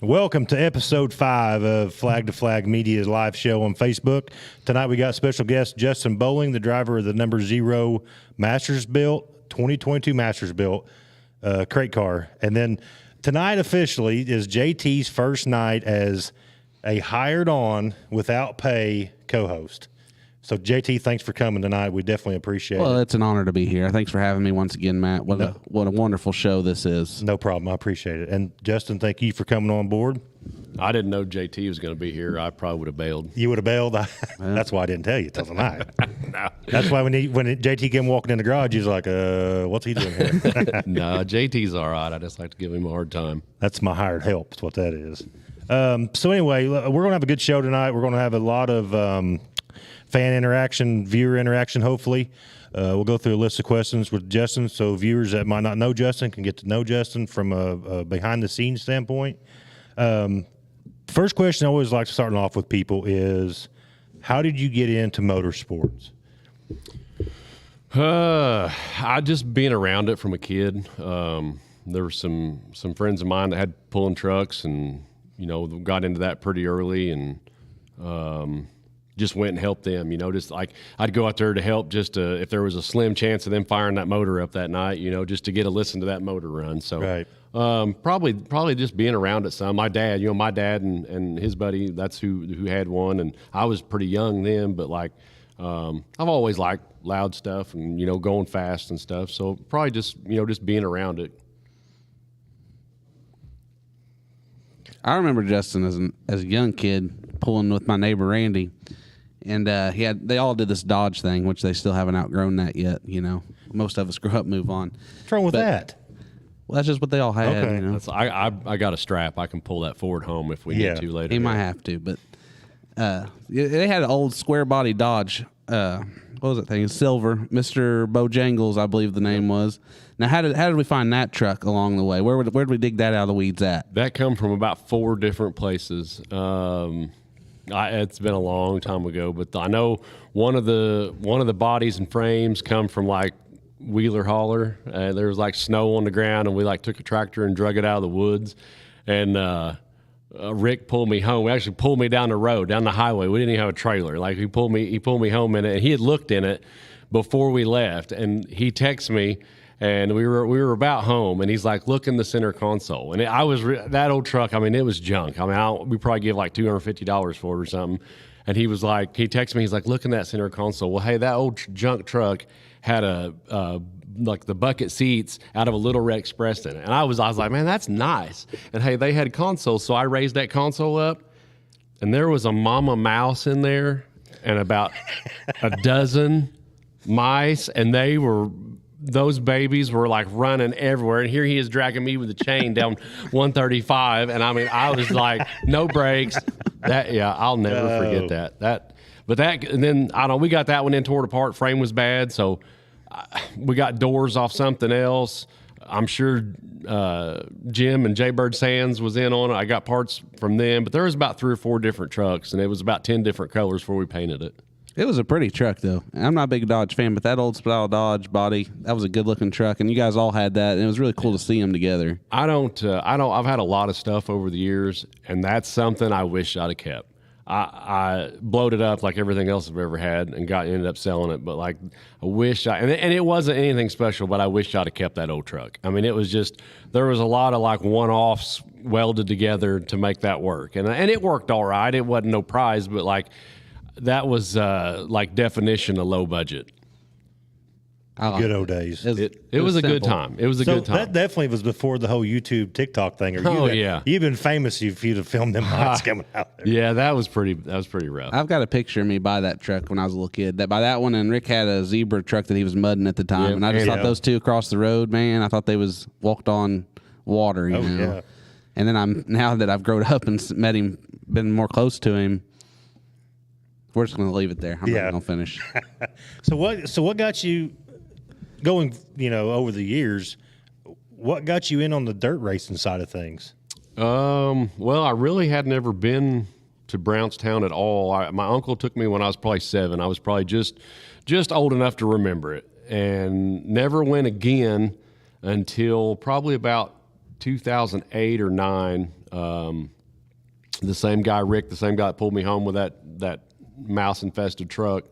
Welcome to episode 5 of Flag to Flag Media's live show on Facebook. Tonight we got special guest Justin Bowling, the driver of the number 0 Mastersbilt, 2022 Mastersbilt crate car. And then tonight officially is JT's first night as a hired on without pay co-host. So, JT, thanks for coming tonight. We definitely appreciate it. Well, it's an honor to be here. Thanks for having me once again, Matt. What a wonderful show this is. No problem. I appreciate it. And, Justin, thank you for coming on board. I didn't know JT was going to be here. I probably would have bailed. You would have bailed? That's why I didn't tell you till tonight. No. That's why when JT came walking in the garage, he was like, what's he doing here? No, JT's all right. I just like to give him a hard time. That's my hired help. That's what that is. So, anyway, we're going to have a good show tonight. We're going to have a lot of fan interaction, viewer interaction, hopefully. We'll go through a list of questions with Justin so viewers that might not know Justin can get to know Justin from a behind-the-scenes standpoint. First question I always like to start off with people is, how did you get into motorsports? I just being around it from a kid. There were some friends of mine that had pulling trucks and, got into that pretty early and just went and helped them, just like I'd go out there to help just if there was a slim chance of them firing that motor up that night, just to get a listen to that motor run. So right. Probably just being around it some. My dad, and his buddy, that's who had one, and I was pretty young then, but I've always liked loud stuff and, going fast and stuff. So probably just being around it. I remember Justin as a young kid pulling with my neighbor Randy. And they all did this Dodge thing, which they still haven't outgrown that yet. Most of us grow up, move on. What's wrong with that? Well, that's just what they all had. Okay. I got a strap. I can pull that Ford home if we need to later. He might have to, but they had an old square body Dodge. What was that thing? Silver, Mr. Bojangles, I believe the name was. Now, how did we find that truck along the way? Where did we dig that out of the weeds at? That come from about 4 different places. It's been a long time ago, but I know one of the bodies and frames come from Wheeler Holler. There was snow on the ground, and we took a tractor and drug it out of the woods. And Rick pulled me home. He actually pulled me down the road, down the highway. We didn't even have a trailer. He pulled me home in it, and he had looked in it before we left. And he texted me, and we were about home, and he's like, "Look in the center console." And that old truck. I mean, it was junk. I mean, we probably give $250 for it or something. And he was like, he texted me, he's like, "Look in that center console." Well, hey, that old junk truck had the bucket seats out of a Little Red Express in it. And I was like, man, that's nice. And hey, they had consoles, so I raised that console up, and there was a mama mouse in there and about a dozen mice, and those babies were running everywhere. And here he is dragging me with a chain down 135. And I mean, I was like, no brakes. I'll never forget that. And then I don't know, we got that one in, tore it apart. Frame was bad. So we got doors off something else. I'm sure Jim and Jaybird Sands was in on it. I got parts from them, but there was about 3 or 4 different trucks, and it was about 10 different colors before we painted it. It was a pretty truck, though. I'm not a big Dodge fan, but that old style Dodge body, that was a good-looking truck, and you guys all had that, and it was really cool to see them together. I've had a lot of stuff over the years, and that's something I wish I'd have kept. I blowed it up like everything else I've ever had and ended up selling it, but I wish and it wasn't anything special, but I wish I'd have kept that old truck. I mean, it was just, there was a lot of one-offs welded together to make that work, and it worked all right. It wasn't no prize, but that was definition of low budget. Good old days. It was a good time. It was a good time. That definitely was before the whole YouTube, TikTok thing. You've been famous if you'd have filmed them lights coming out there. Yeah, that was pretty rough. I've got a picture of me by that truck when I was a little kid. By that one, and Rick had a Zebra truck that he was mudding at the time, and I just thought those two across the road, man, I thought they was walked on water, you know. Yeah. And then now that I've grown up and met him, been more close to him, we're just going to leave it there. I'm not going to finish. So what got you going, over the years, what got you in on the dirt racing side of things? Well, I really had never been to Brownstown at all. My uncle took me when I was probably 7. I was probably just old enough to remember it, and never went again until probably about 2008 or 9. The same guy, Rick, the same guy that pulled me home with that mouse infested truck.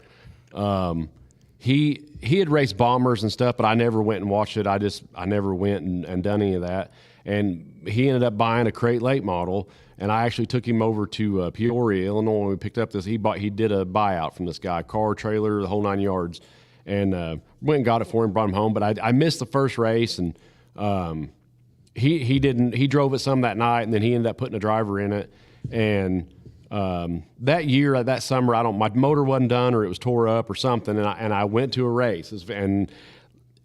He had raced bombers and stuff, but I never went and watched it. I never went and done any of that. And he ended up buying a crate late model, and I actually took him over to Peoria, Illinois. When we picked up this, he did a buyout from this guy, car, trailer, the whole 9 yards, and went and got it for him, brought him home. But I missed the first race, and he drove it some that night, and then he ended up putting a driver in it. And that year, that summer, my motor wasn't done, or it was tore up or something, and I went to a race, and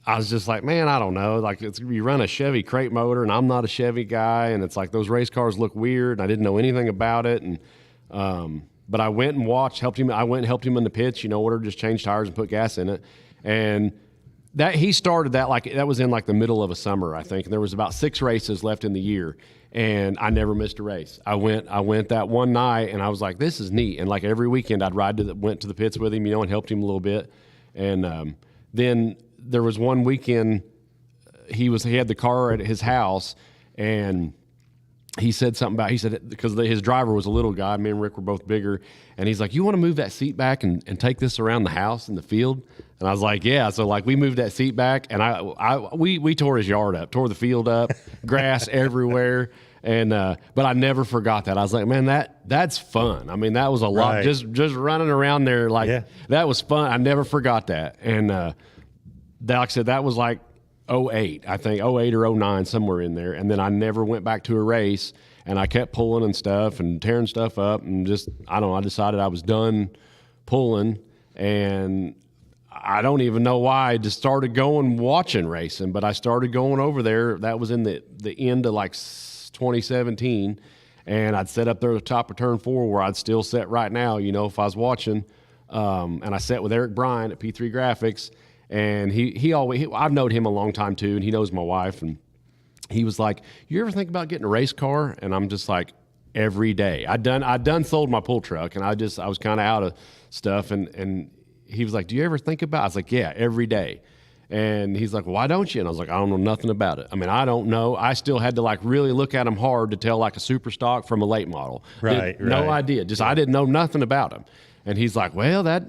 I was just like, man, I don't know. Like, you run a Chevy crate motor, and I'm not a Chevy guy, and it's like those race cars look weird, and I didn't know anything about it. And but I went and helped him. I went and helped him in the pits, ordered, just change tires and put gas in it. And that he started that that was in like the middle of a summer, I think. And there was about 6 races left in the year, and I never missed a race. I went that one night, and I was like, this is neat. And like every weekend, I'd went to the pits with him, and helped him a little bit. And then there was one weekend he had the car at his house, and he said something about, because his driver was a little guy, me and Rick were both bigger, and he's like, you want to move that seat back and take this around the house in the field? And I was like, yeah. So like we moved that seat back, and we tore his yard up, tore the field up, grass everywhere. And but I never forgot that. I was like, man, that's fun. I mean, that was a lot. Just running around there, that was fun. I never forgot that. And like I said, that was like 08, I think, 08 or 09, somewhere in there. And then I never went back to a race, and I kept pulling and stuff and tearing stuff up, and I decided I was done pulling, and I don't even know why I just started watching racing, but I started going over there. That was in the end of like 2017, and I'd set up there at the top of turn 4 where I'd still set right now, if I was watching. And I sat with Eric Bryant at P3 Graphics. And I've known him a long time too, and he knows my wife. And he was like, "You ever think about getting a race car?" And I'm just like, every day. I'd done sold my pull truck, and I was kind of out of stuff. And he was like, "Do you ever think about?" I was like, "Yeah, every day." And he's like, "Why don't you?" And I was like, "I don't know nothing about it. I mean, I don't know." I still had to like really look at them hard to tell like a super stock from a late model. No idea. I didn't know nothing about them. And he's like, well, that,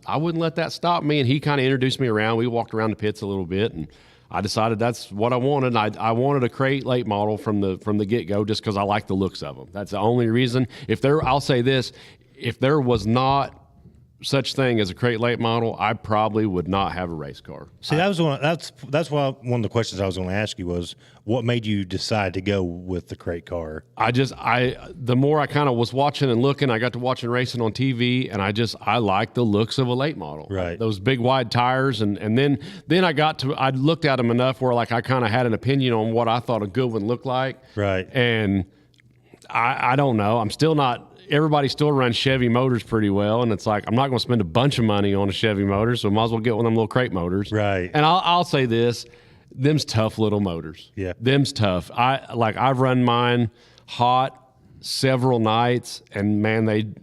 I wouldn't let that stop me. And he kind of introduced me around. We walked around the pits a little bit, and I decided that's what I wanted. I wanted a crate late model from the get-go, just because I like the looks of them. That's the only reason. I'll say this, if there was not such thing as a crate late model, I probably would not have a race car. See, that's why one of the questions I was going to ask you was, what made you decide to go with the crate car? The more I kind of was watching and looking, I got to watching racing on TV, and I like the looks of a late model. Right. Those big wide tires, and then I looked at them enough where like I kind of had an opinion on what I thought a good one looked like. Right. And I don't know. I'm still not. Everybody still runs Chevy motors pretty well, and it's like, I'm not going to spend a bunch of money on a Chevy motor, so I might as well get one of them little crate motors. Right. And I'll say this, them's tough little motors. Yeah. Them's tough. I've run mine hot several nights, and man,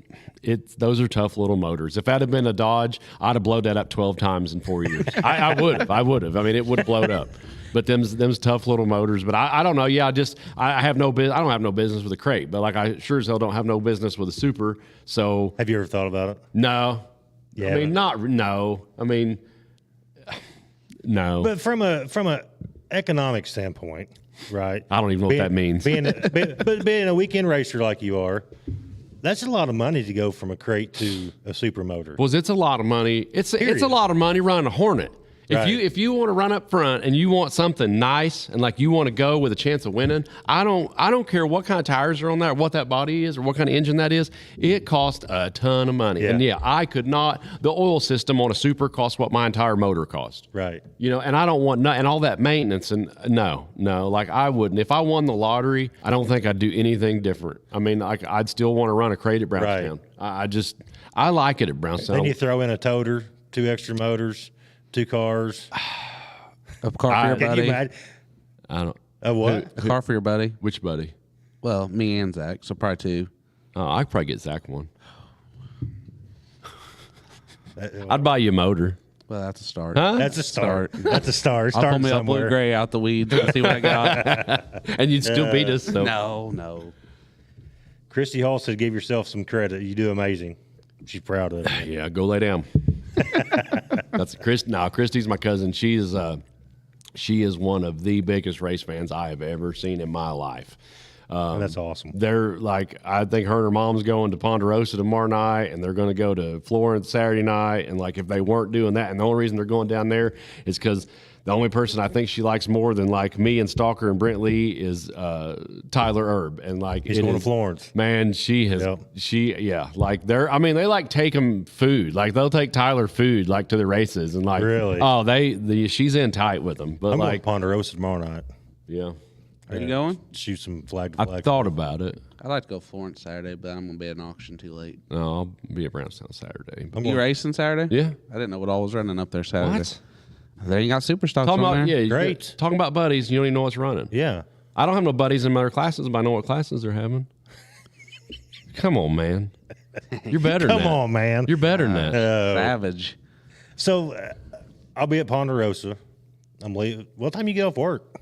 those are tough little motors. If that had been a Dodge, I'd have blown that up 12 times in 4 years. I would have. I mean, it would have blown up. But them's tough little motors. But I don't know. Yeah, I don't have no business with a crate. But like I sure as hell don't have no business with a super. So have you ever thought about it? No. Yeah. I mean, no. I mean, no. But from a economic standpoint, right? I don't even know what that means. Being a weekend racer like you are, that's a lot of money to go from a crate to a super motor. Well, it's a lot of money. It's a lot of money running a Hornet. If you want to run up front and you want something nice and like you want to go with a chance of winning, I don't care what kind of tires are on that, or what that body is, or what kind of engine that is. It costs a ton of money. Yeah. And I could not. The oil system on a super costs what my entire motor cost. Right. And I don't want and all that maintenance, and no, like I wouldn't. If I won the lottery, I don't think I'd do anything different. I mean, like I'd still want to run a crate at Brownstown. Right. I like it at Brownstown. Then you throw in a toter, 2 extra motors, 2 cars. A car for your buddy. I don't. A what? A car for your buddy. Which buddy? Well, me and Zach, so probably 2. I could probably get Zach one. I'd buy you a motor. Well, that's a start. Huh? That's a start. That's a start. I'll pull Starting me a somewhere. blue gray out the weeds and see what I got. And you'd still beat us. So. No. Christy Hall said, "Give yourself some credit. You do amazing." She's proud of it. Yeah, go lay down. That's Chris. Now, Christy's my cousin. She is one of the biggest race fans I have ever seen in my life. That's awesome. They're like, I think her and her mom's going to Ponderosa tomorrow night, and they're going to go to Florence Saturday night. And like, if they weren't doing that, and the only reason they're going down there is because the only person I think she likes more than like me and Stalker and Brent Lee is Tyler Erb. And like, He's going to Florence. Man, like they like take him food. Like they'll take Tyler food like to the races and like, really? She's in tight with them. But I'm like going to Ponderosa tomorrow night. Yeah. Are you going? Shoot some flag to I flag. thought about it. I'd like to go Florence Saturday, but I'm going to be at an auction too late. No, I'll be at Brownstown Saturday. You racing Saturday? Yeah. I didn't know what all was running up there Saturday. What? There you got super stocks Talking on about there. Great. Talking about buddies, you don't even know what's running. Yeah. I don't have no buddies in my other classes, but I know what classes they're having. Come on, man. You're better than that. Come on, man. You're better than that. Savage. So I'll be at Ponderosa. I'm leaving. What time you get off work?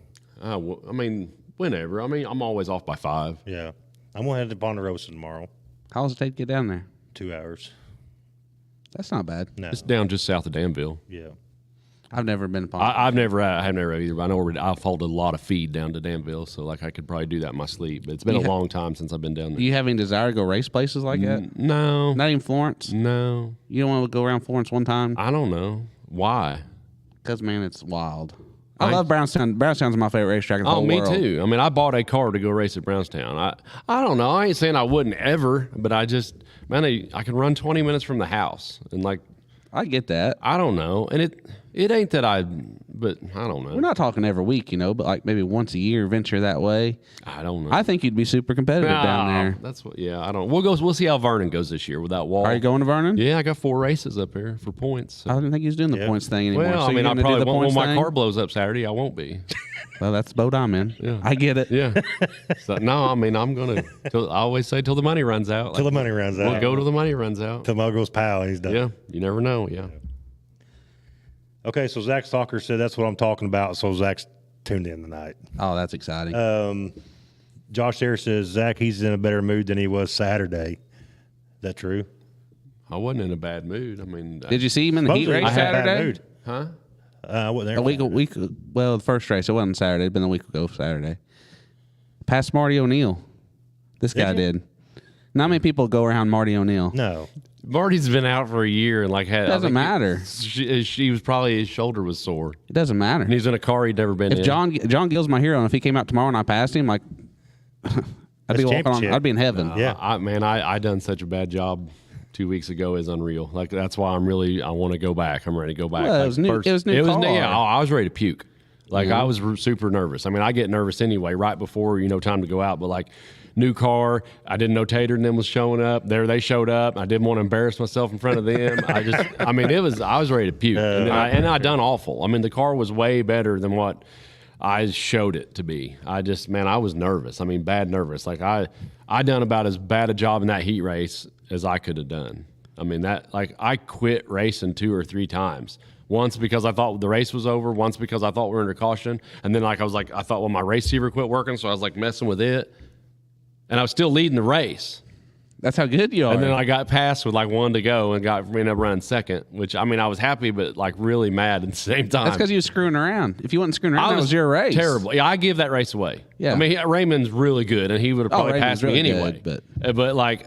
Whenever. I'm always off by 5. Yeah. I'm going to head to Ponderosa tomorrow. How long does it take to get down there? 2 hours. That's not bad. No. It's down just south of Danville. Yeah. I've never been to Ponderosa. I've never either, but I know I've hauled a lot of feed down to Danville, so like I could probably do that in my sleep. But it's been a long time since I've been down there. Do you have any desire to go race places like that? No. Not even Florence? No. You don't want to go around Florence one time? I don't know. Why? Because, man, it's wild. I love Brownstown. Brownstown's my favorite racetrack in the whole world. Oh, me too. I mean, I bought a car to go race at Brownstown. I don't know. I ain't saying I wouldn't ever, but I can run 20 minutes from the house. And like, I get that. I don't know. And it ain't that but I don't know. We're not talking every week, but like maybe once a year venture that way. I don't know. I think you'd be super competitive down there. That's what, I don't, we'll see how Vernon goes this year with that wall. Are you going to Vernon? Yeah, I got 4 races up here for points. So. I didn't think he was doing the points thing anymore. Well, so I probably won't when my thing? car blows up Saturday. I won't be. Well, that's the boat I'm in. Yeah. I get it. Yeah. So, no, I'm going to, I always say till the money runs out. Till the money runs out. We'll go till the money runs out. Till Mo goes pow and he's done. Yeah, you never know. Yeah. Okay, so Zach Stalker said that's what I'm talking about. So Zach's tuned in tonight. Oh, that's exciting. Josh Harris says, Zach, he's in a better mood than he was Saturday. Is that true? I wasn't in a bad mood. I mean, Did you see him in the heat Supposedly race I had a bad Saturday? mood. Huh? I wasn't there. A week. Well, the first race it wasn't Saturday. It'd been a week ago Saturday. Passed Marty O'Neill. This guy you? did. Not many people go around Marty O'Neill. No. Marty's been out for a year and like had. Doesn't matter. She was probably his shoulder was sore. It doesn't matter. And he's in a car he'd never been If in. John Gill's my hero, and if he came out tomorrow and I passed him, like I'd be walking on. championship. I'd be in heaven. Yeah. I done such a bad job 2 weeks ago is unreal. Like that's why I want to go back. I'm ready to go back. Well, like, it was new. It was new. Car. Yeah, I was ready to puke. Like I was super nervous. I mean, I get nervous anyway right before time to go out. But like new car, I didn't know Tater and them was showing up. They showed up. I didn't want to embarrass myself in front of them. I was ready to puke, and I done awful. I mean, the car was way better than what I showed it to be. I was nervous. I mean, bad nervous. Like I done about as bad a job in that heat race as I could have done. I mean, I quit racing 2 or 3 times. Once because I thought the race was over. Once because I thought we were under caution. And then I thought, my race receiver quit working, so I was like messing with it. And I was still leading the race. That's how good you are. And then I got passed with 1 to go and ended up running second, which I was happy, but really mad at the same time. That's because you was screwing around. If you wasn't screwing around, that was your race. Terrible. Yeah, I give that race away. Yeah. I mean, Raymond's really good, and he would have probably passed me really anyway. good, but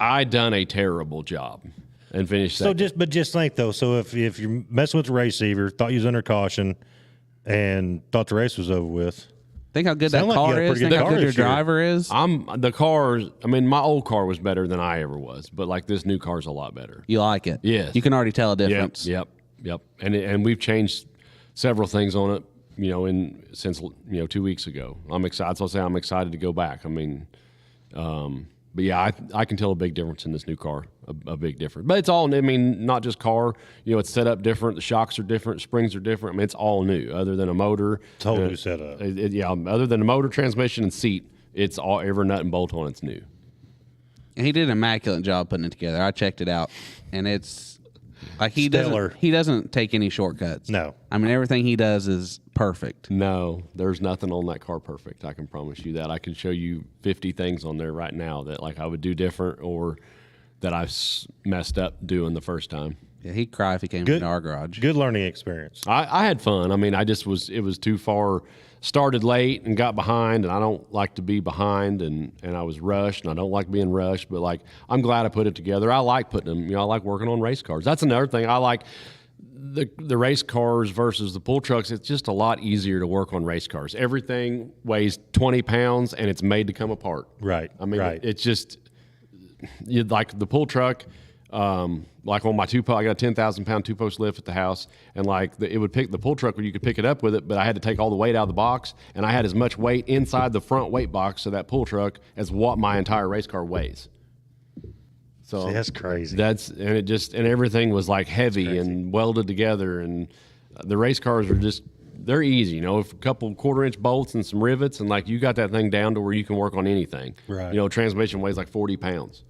I done a terrible job and finished second. Just think though. So if you're messing with the race receiver, thought you was under caution, and thought the race was over with. Think how good that Sound like you car got a is. pretty Think good how car good your this year. driver is. My old car was better than I ever was, but this new car's a lot better. You like it. Yes. You can already tell a difference. Yep. And we've changed several things on it, since 2 weeks ago. I'm excited. So I'll say I'm excited to go back. I mean, but yeah, I can tell a big difference in this new car, a big difference. But it's all, not just car. It's set up different. The shocks are different. Springs are different. I mean, it's all new, other than a motor. It's a whole new setup. Other than the motor, transmission, and seat, it's all every nut and bolt on it's new. And he did an immaculate job putting it together. I checked it out, and it's Like he doesn't take any shortcuts. No. I mean, everything he does is perfect. No, there's nothing on that car perfect. I can promise you that. I can show you 50 things on there right now that like I would do different or that I've messed up doing the first time. Yeah, he'd cry if he came into our garage. Good learning experience. I had fun. I mean, it was too far. Started late and got behind, and I don't like to be behind, and I was rushed, and I don't like being rushed, but like I'm glad I put it together. I like putting them, I like working on race cars. That's another thing. I like the race cars versus the pull trucks. It's just a lot easier to work on race cars. Everything weighs 20 pounds, and it's made to come apart. Right. I mean, it's just like the pull truck. Like on my I got a 10,000-pound two-post lift at the house, and like it would pick the pull truck where you could pick it up with it, but I had to take all the weight out of the box, and I had as much weight inside the front weight box of that pull truck as what my entire race car weighs. So that's crazy. And everything was like heavy and welded together, and the race cars are they're easy, a couple quarter-inch bolts and some rivets, and like you got that thing down to where you can work on anything. Right. Transmission weighs like 40 pounds.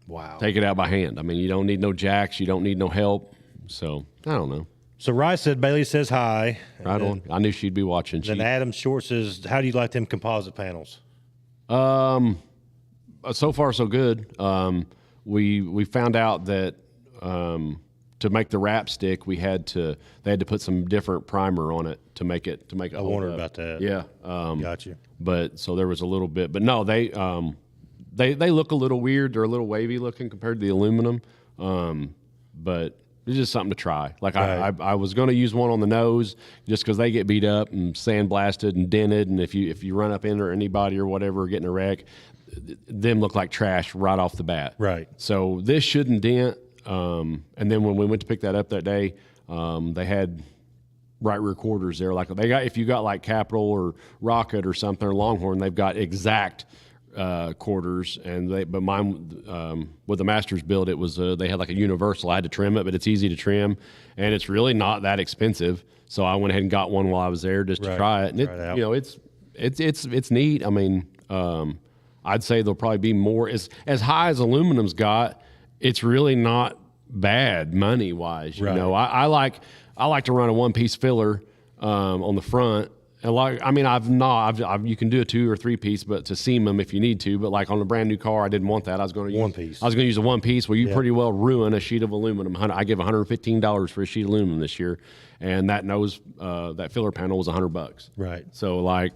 Wow. Take it out by hand. I mean, you don't need no jacks. You don't need no help. So, I don't know. So, Rice said Bailey says hi. Right on. I knew she'd be watching. Then Adam Short says, how do you like them composite panels? So far, so good. We found out that to make the wrap stick, they had to put some different primer on it to make it I wondered about that. Yeah. Got you. But so there was a little bit. But no, they look a little weird. They're a little wavy looking compared to the aluminum, but it's just something to try. Like I was going to use one on the nose just because they get beat up and sandblasted and dented, and if you run up into anybody or whatever getting a wreck, them look like trash right off the bat. Right. So this shouldn't dent. And then when we went to pick that up that day, they had right rear quarters there. Like if you got like Capital or Rocket or something or Longhorn, they've got exact quarters, but mine with the Masters build, it was they had like a universal. I had to trim it, but it's easy to trim, and it's really not that expensive. So I went ahead and got one while I was there just to try it. And it's neat. I mean, I'd say there'll probably be more as high as aluminum's got. It's really not bad money wise. I like to run a one piece filler on the front. And you can do a 2 or 3 piece, but to seam them if you need to. But like on a brand new car, I didn't want that. I was going to use one piece. I was going to use a one piece. Well, you pretty well ruin a sheet of aluminum. I give $115 for a sheet of aluminum this year, and that that filler panel was $100. Right. So like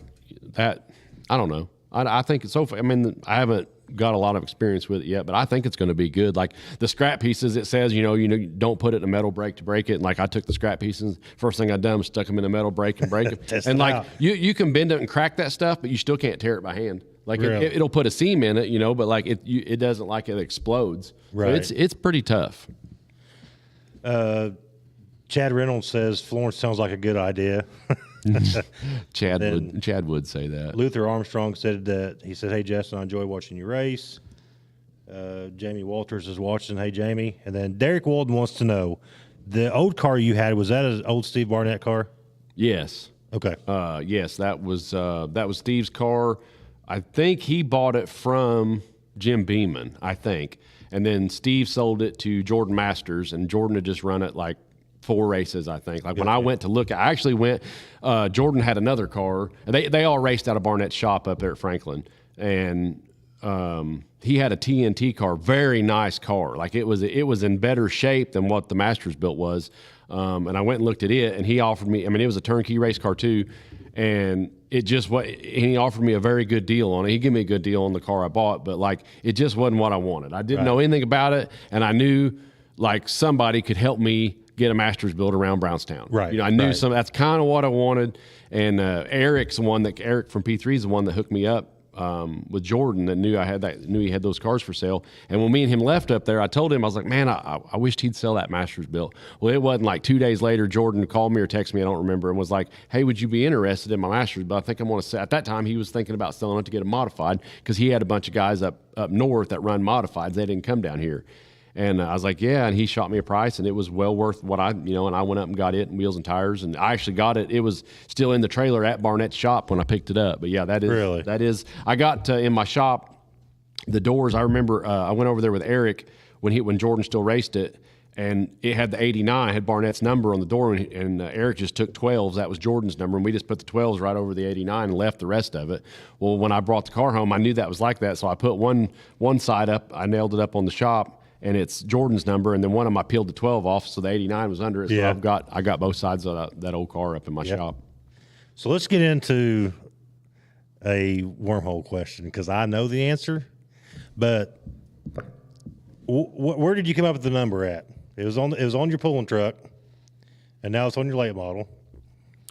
that, I don't know. I think it's I mean, I haven't got a lot of experience with it yet, but I think it's going to be good. Like the scrap pieces, it says, don't put it in a metal brake to break it. And like I took the scrap pieces, first thing I done was stuck them in a metal brake and break them. And like you can bend it and crack that stuff, but you still can't tear it by hand. Like really? It'll put a seam in it, but like it doesn't like it explodes. Right. So it's pretty tough. Chad Reynolds says Florence sounds like a good idea. Chad would say that. Luther Armstrong said that he said, "Hey Justin, I enjoy watching you race." Jamie Walters is watching. Hey Jamie, and then Derek Walden wants to know the old car you had, was that an old Steve Barnett car? Yes. Okay. Yes, that was Steve's car. I think he bought it from Jim Beeman, I think, and then Steve sold it to Jordan Masters, and Jordan had just run it like 4 races, I think. Like when I went to look, I actually went. Jordan had another car, and they all raced out of Barnett's shop up there at Franklin, and he had a TNT car, very nice car. Like it was in better shape than what the Masters built was. And I went and looked at it, and he offered me. I mean, it was a turnkey race car too, and he offered me a very good deal on it. He gave me a good deal on the car I bought, but like it just wasn't what I wanted. I didn't know anything about it, and I knew like somebody could help me get a Masters built around Brownstown. Right. I knew that's kind of what I wanted. And Eric from P3 is the one that hooked me up with Jordan that knew he had those cars for sale. And when me and him left up there, I told him, I was like, man, I wished he'd sell that Masters built. Well, it wasn't like 2 days later, Jordan called me or texted me, I don't remember, and was like, hey, would you be interested in my Masters? But I think I want to sell. At that time, he was thinking about selling it to get it modified because he had a bunch of guys up north that run modifieds. They didn't come down here. And I was like, yeah, and he shot me a price, and it was well worth what and I went up and got it and wheels and tires, and I actually got it. It was still in the trailer at Barnett's shop when I picked it up. But yeah, that is, I got in my shop, the doors, I remember I went over there with Eric when Jordan still raced it, and it had the 89, had Barnett's number on the door, and Eric just took 12s. That was Jordan's number, and we just put the 12s right over the 89 and left the rest of it. Well, when I brought the car home, I knew that was like that, so I put one side up, I nailed it up on the shop, and it's Jordan's number, and then one of them I peeled the 12 off, so the 89 was under it. So Yeah. I got both sides of that old car up in my shop. So let's get into a wormhole question because I know the answer, but where did you come up with the number at? It was on your pulling truck, and now it's on your late model.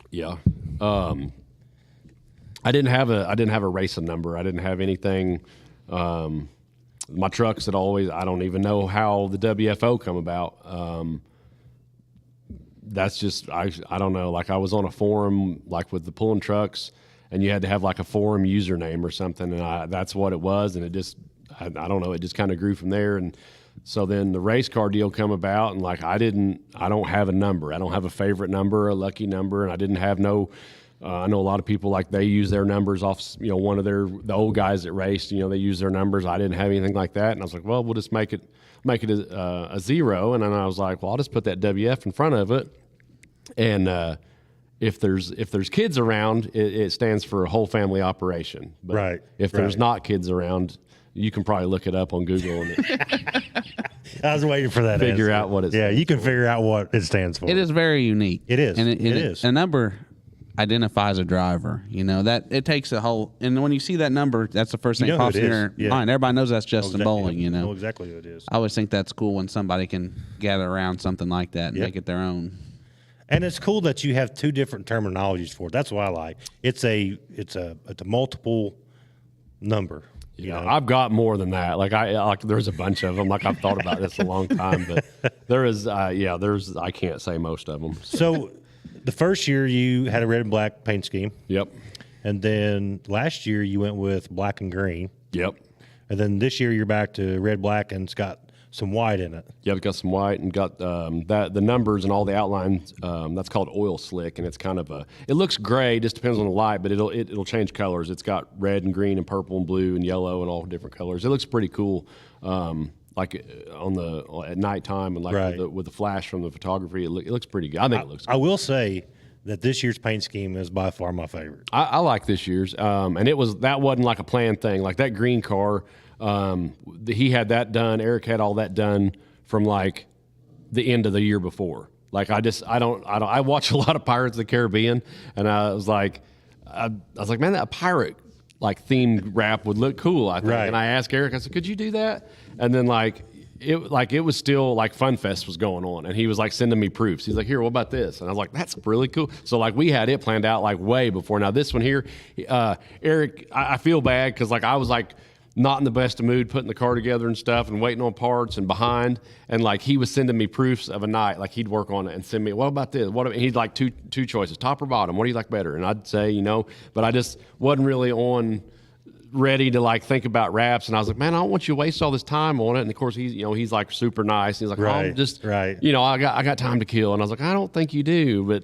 Yeah, I didn't have a racing number. I didn't have anything. My trucks had always. I don't even know how the WFO come about. That's just I don't know. Like I was on a forum like with the pulling trucks, and you had to have like a forum username or something, and that's what it was, and it just I don't know. It just kind of grew from there, and so then the race car deal come about, and like I don't have a number. I don't have a favorite number, a lucky number, and I didn't have no. I know a lot of people like they use their numbers off. One of the old guys that raced. They use their numbers. I didn't have anything like that, and I was like, well, we'll just make it a 0, and then I was like, well, I'll just put that WF in front of it, and if there's kids around, it stands for a whole family operation. But right. If there's not kids around, you can probably look it up on Google and I was waiting for that. Figure out what it. Yeah, you can figure out what it stands for. It is very unique. It is. And it is. A number identifies a driver. That it takes a whole. And when you see that number, that's the first thing pops in your mind. Everybody knows that's Justin Bowling. You know exactly who it is. I always think that's cool when somebody can gather around something like that and make it their own. And it's cool that you have two different terminologies for it. That's what I like. It's a multiple number. Yeah, I've got more than that. There's a bunch of them. Like I've thought about this a long time, but there is. I can't say most of them. So the first year you had a red and black paint scheme. Yep. And then last year you went with black and green. Yep. And then this year you're back to red, black, and it's got some white in it. Yeah, we got some white and got the numbers and all the outlines. That's called oil slick, and it's kind of it looks gray. Just depends on the light, but it'll change colors. It's got red and green and purple and blue and yellow and all different colors. It looks pretty cool. At nighttime and with the flash from the photography, it looks pretty good. I think it looks good. I will say that this year's paint scheme is by far my favorite. I like this year's, and that wasn't like a planned thing. Like that green car. He had that done. Eric had all that done from like the end of the year before. Like I watch a lot of Pirates of the Caribbean, and I was like, man, that pirate like themed wrap would look cool. I think, and I asked Eric, I said, could you do that? And then it was still like Fun Fest was going on, and he was like sending me proofs. He's like, here, what about this? And I was like, that's really cool. So like we had it planned out like way before. Now this one here, Eric, I feel bad because like I was like not in the best of mood putting the car together and stuff and waiting on parts and behind, and like he was sending me proofs of a night, like he'd work on it and send me, what about this, he'd like two choices, top or bottom, what do you like better? And I'd say but I just wasn't really ready to like think about wraps, and I was like, man, I don't want you to waste all this time on it. And of course he's like super nice, he's like, I got time to kill. And I was like, I don't think you do. But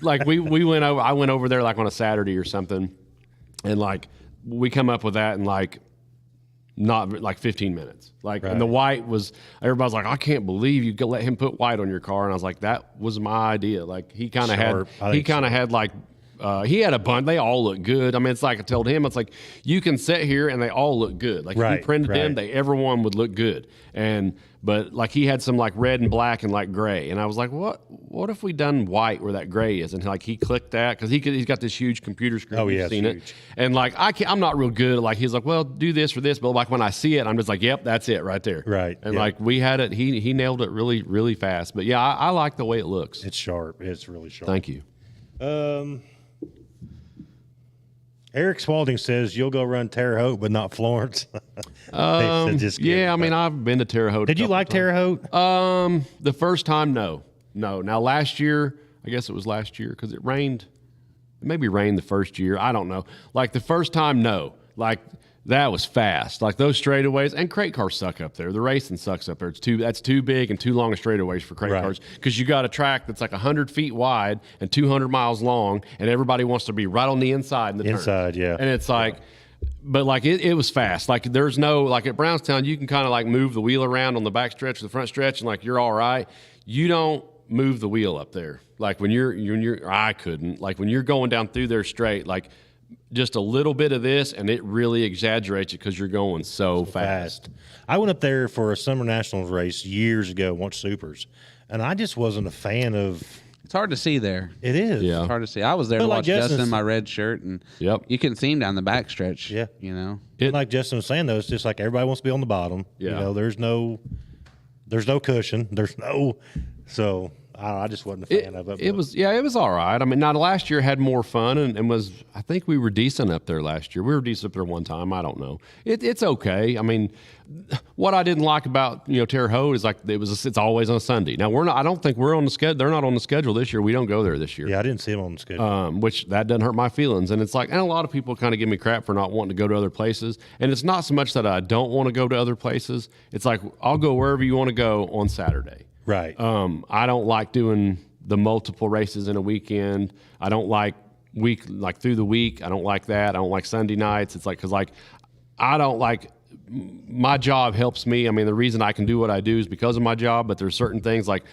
like I went over there like on a Saturday or something, and like we come up with that in like not like 15 minutes. And the white was, everybody's like, I can't believe you let him put white on your car. And I was like, that was my idea. Like he kind of had like, he had a bunch. They all look good. I mean, it's like I told him, it's like you can sit here and they all look good. Like if you printed them, everyone would look good. But like he had some like red and black and like gray, and I was like, what if we done white where that gray is? And like he clicked that because he's got this huge computer screen. Oh yeah, seen it. And like I'm not real good. Like he's like, well, do this or this, but like when I see it, I'm just like, yep, that's it right there. Right. And like we had it. He nailed it really really fast. But yeah, I like the way it looks. It's sharp. It's really sharp. Thank you. Eric Spalding says you'll go run Terre Haute, but not Florence. Yeah, I mean, I've been to Terre Haute. Did you like Terre Haute? The first time, no. Now last year, I guess it was last year because it rained. It maybe rained the first year. I don't know. Like the first time, no. Like that was fast. Like those straightaways, and crate cars suck up there. The racing sucks up there. That's too big and too long of straightaways for crate cars because you got a track that's like 100 feet wide and 200 miles long, and everybody wants to be right on the inside in the turn. Yeah. And it's like, but like it was fast. Like there's no, like at Brownstown, you can kind of like move the wheel around on the back stretch or the front stretch, and like you're all right. You don't move the wheel up there. Like when I couldn't. Like when you're going down through there straight, like just a little bit of this, and it really exaggerates it because you're going so fast. I went up there for a summer nationals race years ago, watched Supers, and I just wasn't a fan of. It's hard to see there. It is. Yeah. It's hard to see. I was there to watch Justin in my red shirt, and you can see him down the back stretch. Yeah. You know? Like Justin was saying, though, it's just like everybody wants to be on the bottom. Yeah. You know, there's no cushion. There's no – so – I just wasn't a fan of it. It was all right. I mean, now last year had more fun and was, I think we were decent up there last year. We were decent up there one time. I don't know. It's okay. I mean, what I didn't like about, Terre Haute is like it's always on a Sunday. Now I don't think we're on the schedule. They're not on the schedule this year. We don't go there this year. Yeah, I didn't see them on the schedule. Which that doesn't hurt my feelings. And it's like, and a lot of people kind of give me crap for not wanting to go to other places. And it's not so much that I don't want to go to other places. It's like, I'll go wherever you want to go on Saturday. Right. I don't like doing the multiple races in a weekend. I don't like through the week. I don't like that. I don't like Sunday nights. It's like, cause like, I don't like, my job helps me. I mean, the reason I can do what I do is because of my job, but there's certain things like,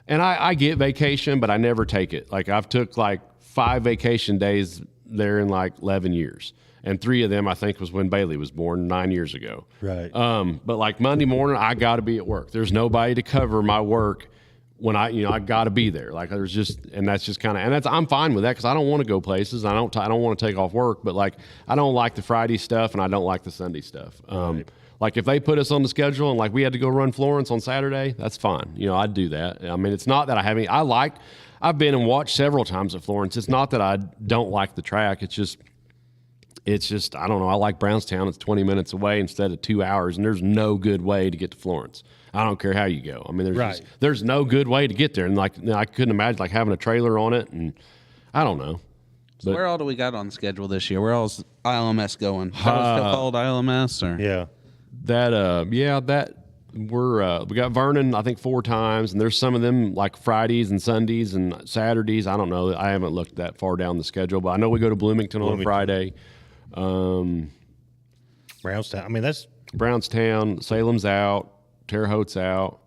and I get vacation, but I never take it. Like I've took like 5 vacation days there in like 11 years. And 3 of them, I think, was when Bailey was born 9 years ago. Right. But like Monday morning, I got to be at work. There's nobody to cover my work when I got to be there. Like there's just, and that's just kind of, and that's, I'm fine with that because I don't want to go places. I don't want to take off work, but like I don't like the Friday stuff and I don't like the Sunday stuff. Right. Like if they put us on the schedule and like we had to go run Florence on Saturday, that's fine. I'd do that. I mean, it's not that I've been and watched several times at Florence. It's not that I don't like the track. It's just, I don't know. I like Brownstown. It's 20 minutes away instead of 2 hours, and there's no good way to get to Florence. I don't care how you go. I mean, there's no good way to get there. And like, I couldn't imagine like having a trailer on it, and I don't know. So where all do we got on the schedule this year? Where all's ILMS going? Is that still called ILMS? Or? Yeah. We got Vernon, I think 4 times, and there's some of them like Fridays and Sundays and Saturdays. I don't know. I haven't looked that far down the schedule, but I know we go to Bloomington. On Friday. Brownstown. I mean, that's Brownstown. Salem's out. Terre Haute's out.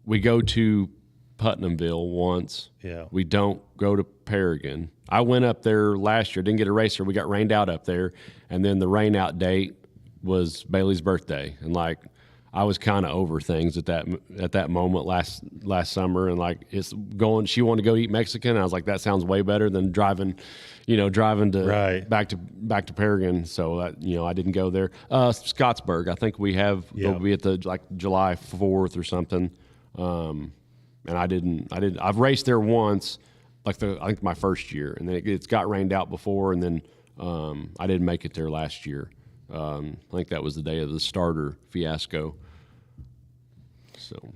We go to Putnamville once. Yeah. We don't go to Paragon. I went up there last year. Didn't get a racer. We got rained out up there, and then the rain out date was Bailey's birthday, and like I was kind of over things at that moment last summer, and like she wanted to go eat Mexican, and I was like, that sounds way better than driving to back to Paragon. So that, I didn't go there. Scottsburg, I think they'll be at the like July 4th or something. And I didn't. I've raced there once, I think my first year, and then it's got rained out before, and then I didn't make it there last year. I think that was the day of the starter fiasco. So,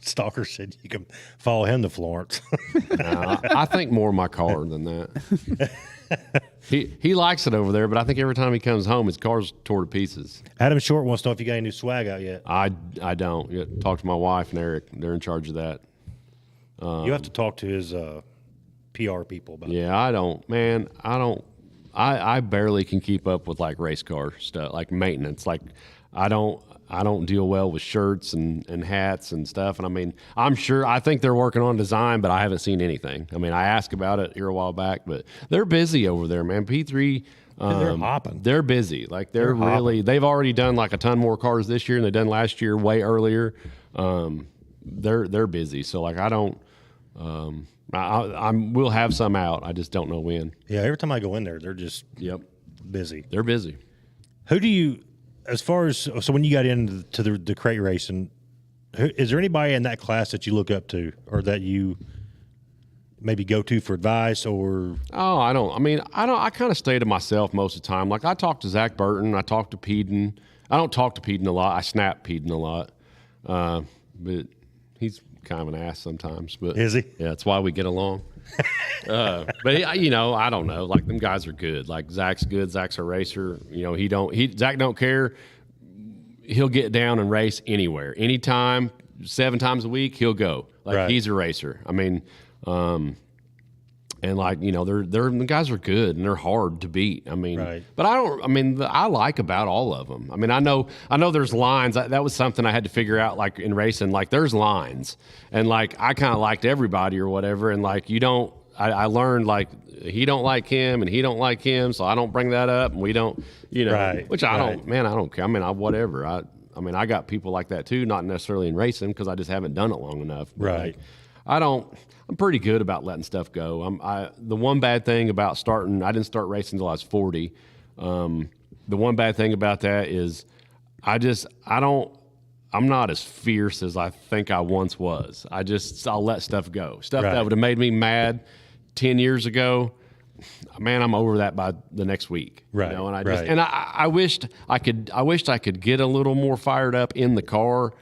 Stalker said you can follow him to Florence. I think more of my car than that. He likes it over there, but I think every time he comes home, his car's tore to pieces. Adam Short wants to know if you got any new swag out yet. I don't. You talk to my wife and Eric. They're in charge of that. You have to talk to his PR people about it. Yeah, I don't. Man, I don't. I barely can keep up with like race car stuff, like maintenance. Like I don't deal well with shirts and hats and stuff. And I mean, I think they're working on design, but I haven't seen anything. I mean, I asked about it here a while back, but they're busy over there, man. P3, they're hopping. They're busy. Like they've already done like a ton more cars this year than they done last year, way earlier. They're busy. So like I don't. We'll have some out. I just don't know when. Yeah, every time I go in there, they're just busy. They're busy. Who do you, as far as, so when you got into the crate racing, is there anybody in that class that you look up to or that you maybe go to for advice or? Oh, I don't. I mean, I kind of stay to myself most of the time. Like I talk to Zach Burton. I talk to Peden. I don't talk to Peden a lot. I snap Peden a lot. But he's kind of an ass sometimes, but is he? Yeah, that's why we get along. But I don't know. Like them guys are good. Like Zach's good. Zach's a racer. Zach don't care. He'll get down and race anywhere, anytime, 7 times a week. He'll go. Like he's a racer. I mean, And like, you know, the guys are good and they're hard to beat. I mean, Right. but I like about all of them. I mean, I know there's lines. That was something I had to figure out, like in racing, like there's lines, and like I kind of liked everybody or whatever. And like I learned like he don't like him and he don't like him, so I don't bring that up, and we don't, you know, Right. which I don't care. I mean, whatever. I mean, I got people like that too, not necessarily in racing because I just haven't done it long enough. But Right. like, I'm pretty good about letting stuff go. The one bad thing about I didn't start racing until I was 40. The one bad thing about that is I'm not as fierce as I think I once was. I'll let stuff go. Stuff Right. that would have made me mad 10 years ago, man, I'm over that by the next week. Right. You know, and Right. I wished I could get a little more fired up in the car.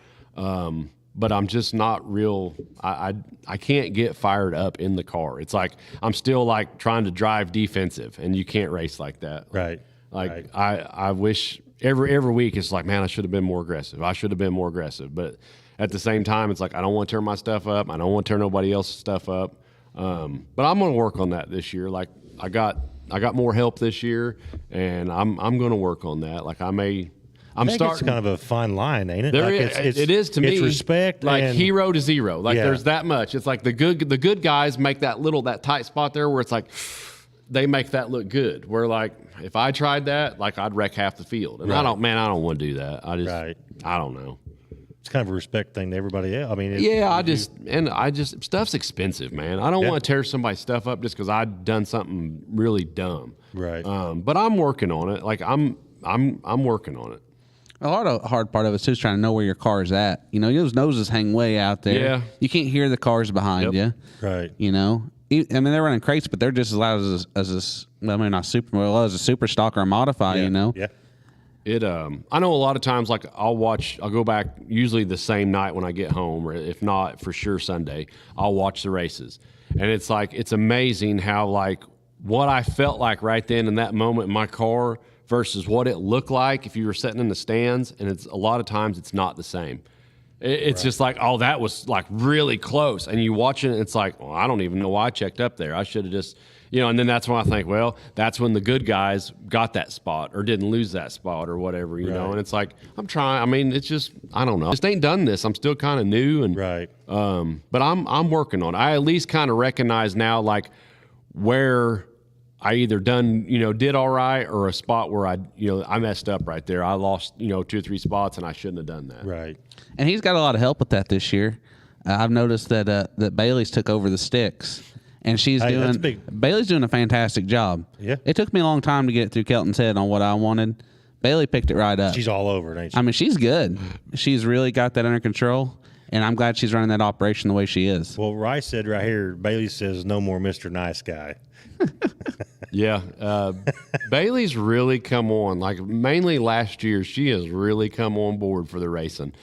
But I'm just not real. I can't get fired up in the car. It's like I'm still like trying to drive defensive, and you can't race like that. Right. Like Right. I wish every week it's like, man, I should have been more aggressive. I should have been more aggressive. But at the same time, it's like I don't want to turn my stuff up. I don't want to turn nobody else's stuff up. But I'm going to work on that this year. Like I got more help this year, and I'm going to work on that. Like I'm think it's kind of a fine line, ain't it? It is to me. It's respect, like and, hero to zero. Like Yeah. there's that much. It's like the good guys make that tight spot there where it's like they make that look good. Where like if I tried that, like I'd wreck half the field. And Right. I don't want to do that. Right. I don't know. It's kind of a respect thing to everybody else. I mean, Stuff's expensive, man. I don't want to tear somebody's stuff up just because I've done something really dumb. Right. But I'm working on it. Like I'm working on it. A lot of hard part of it too is trying to know where your car is at. You know, those noses hang way out there. Yeah. You can't hear the cars behind you. Right. You know, I mean, they're running crates, but they're just as loud as not super well as a super stock or a modify. Yeah. You know. Yeah. I know a lot of times, like I'll go back usually the same night when I get home, or if not for sure Sunday, I'll watch the races. And it's like, it's amazing how like what I felt like right then in that moment in my car versus what it looked like if you were sitting in the stands. And it's a lot of times it's not the same. It's just like, oh, that was like really close. And you watch it and it's like, well, I don't even know why I checked up there. I should have just, you know, and then that's when I think, well, that's when the good guys got that spot or didn't lose that spot or whatever, you know. And it's like, I'm trying. I mean, it's just, I don't know. I just ain't done this. I'm still kind of new. And Right. but I'm working on it. I at least kind of recognize now, like where I either did all right, or a spot where I messed up right there. I lost, 2 or 3 spots and I shouldn't have done that. Right. And he's got a lot of help with that this year. I've noticed that that Bailey's took over the sticks, and Bailey's doing a fantastic job. Yeah. It took me a long time to get through Kelton's head on what I wanted. Bailey picked it right up. She's all over it, ain't she? I mean, she's good. She's really got that under control, and I'm glad she's running that operation the way she is. Well, Rice said right here, Bailey says, no more Mr. Nice Guy. Yeah. Bailey's really come on, like mainly last year, she has really come on board for the racing.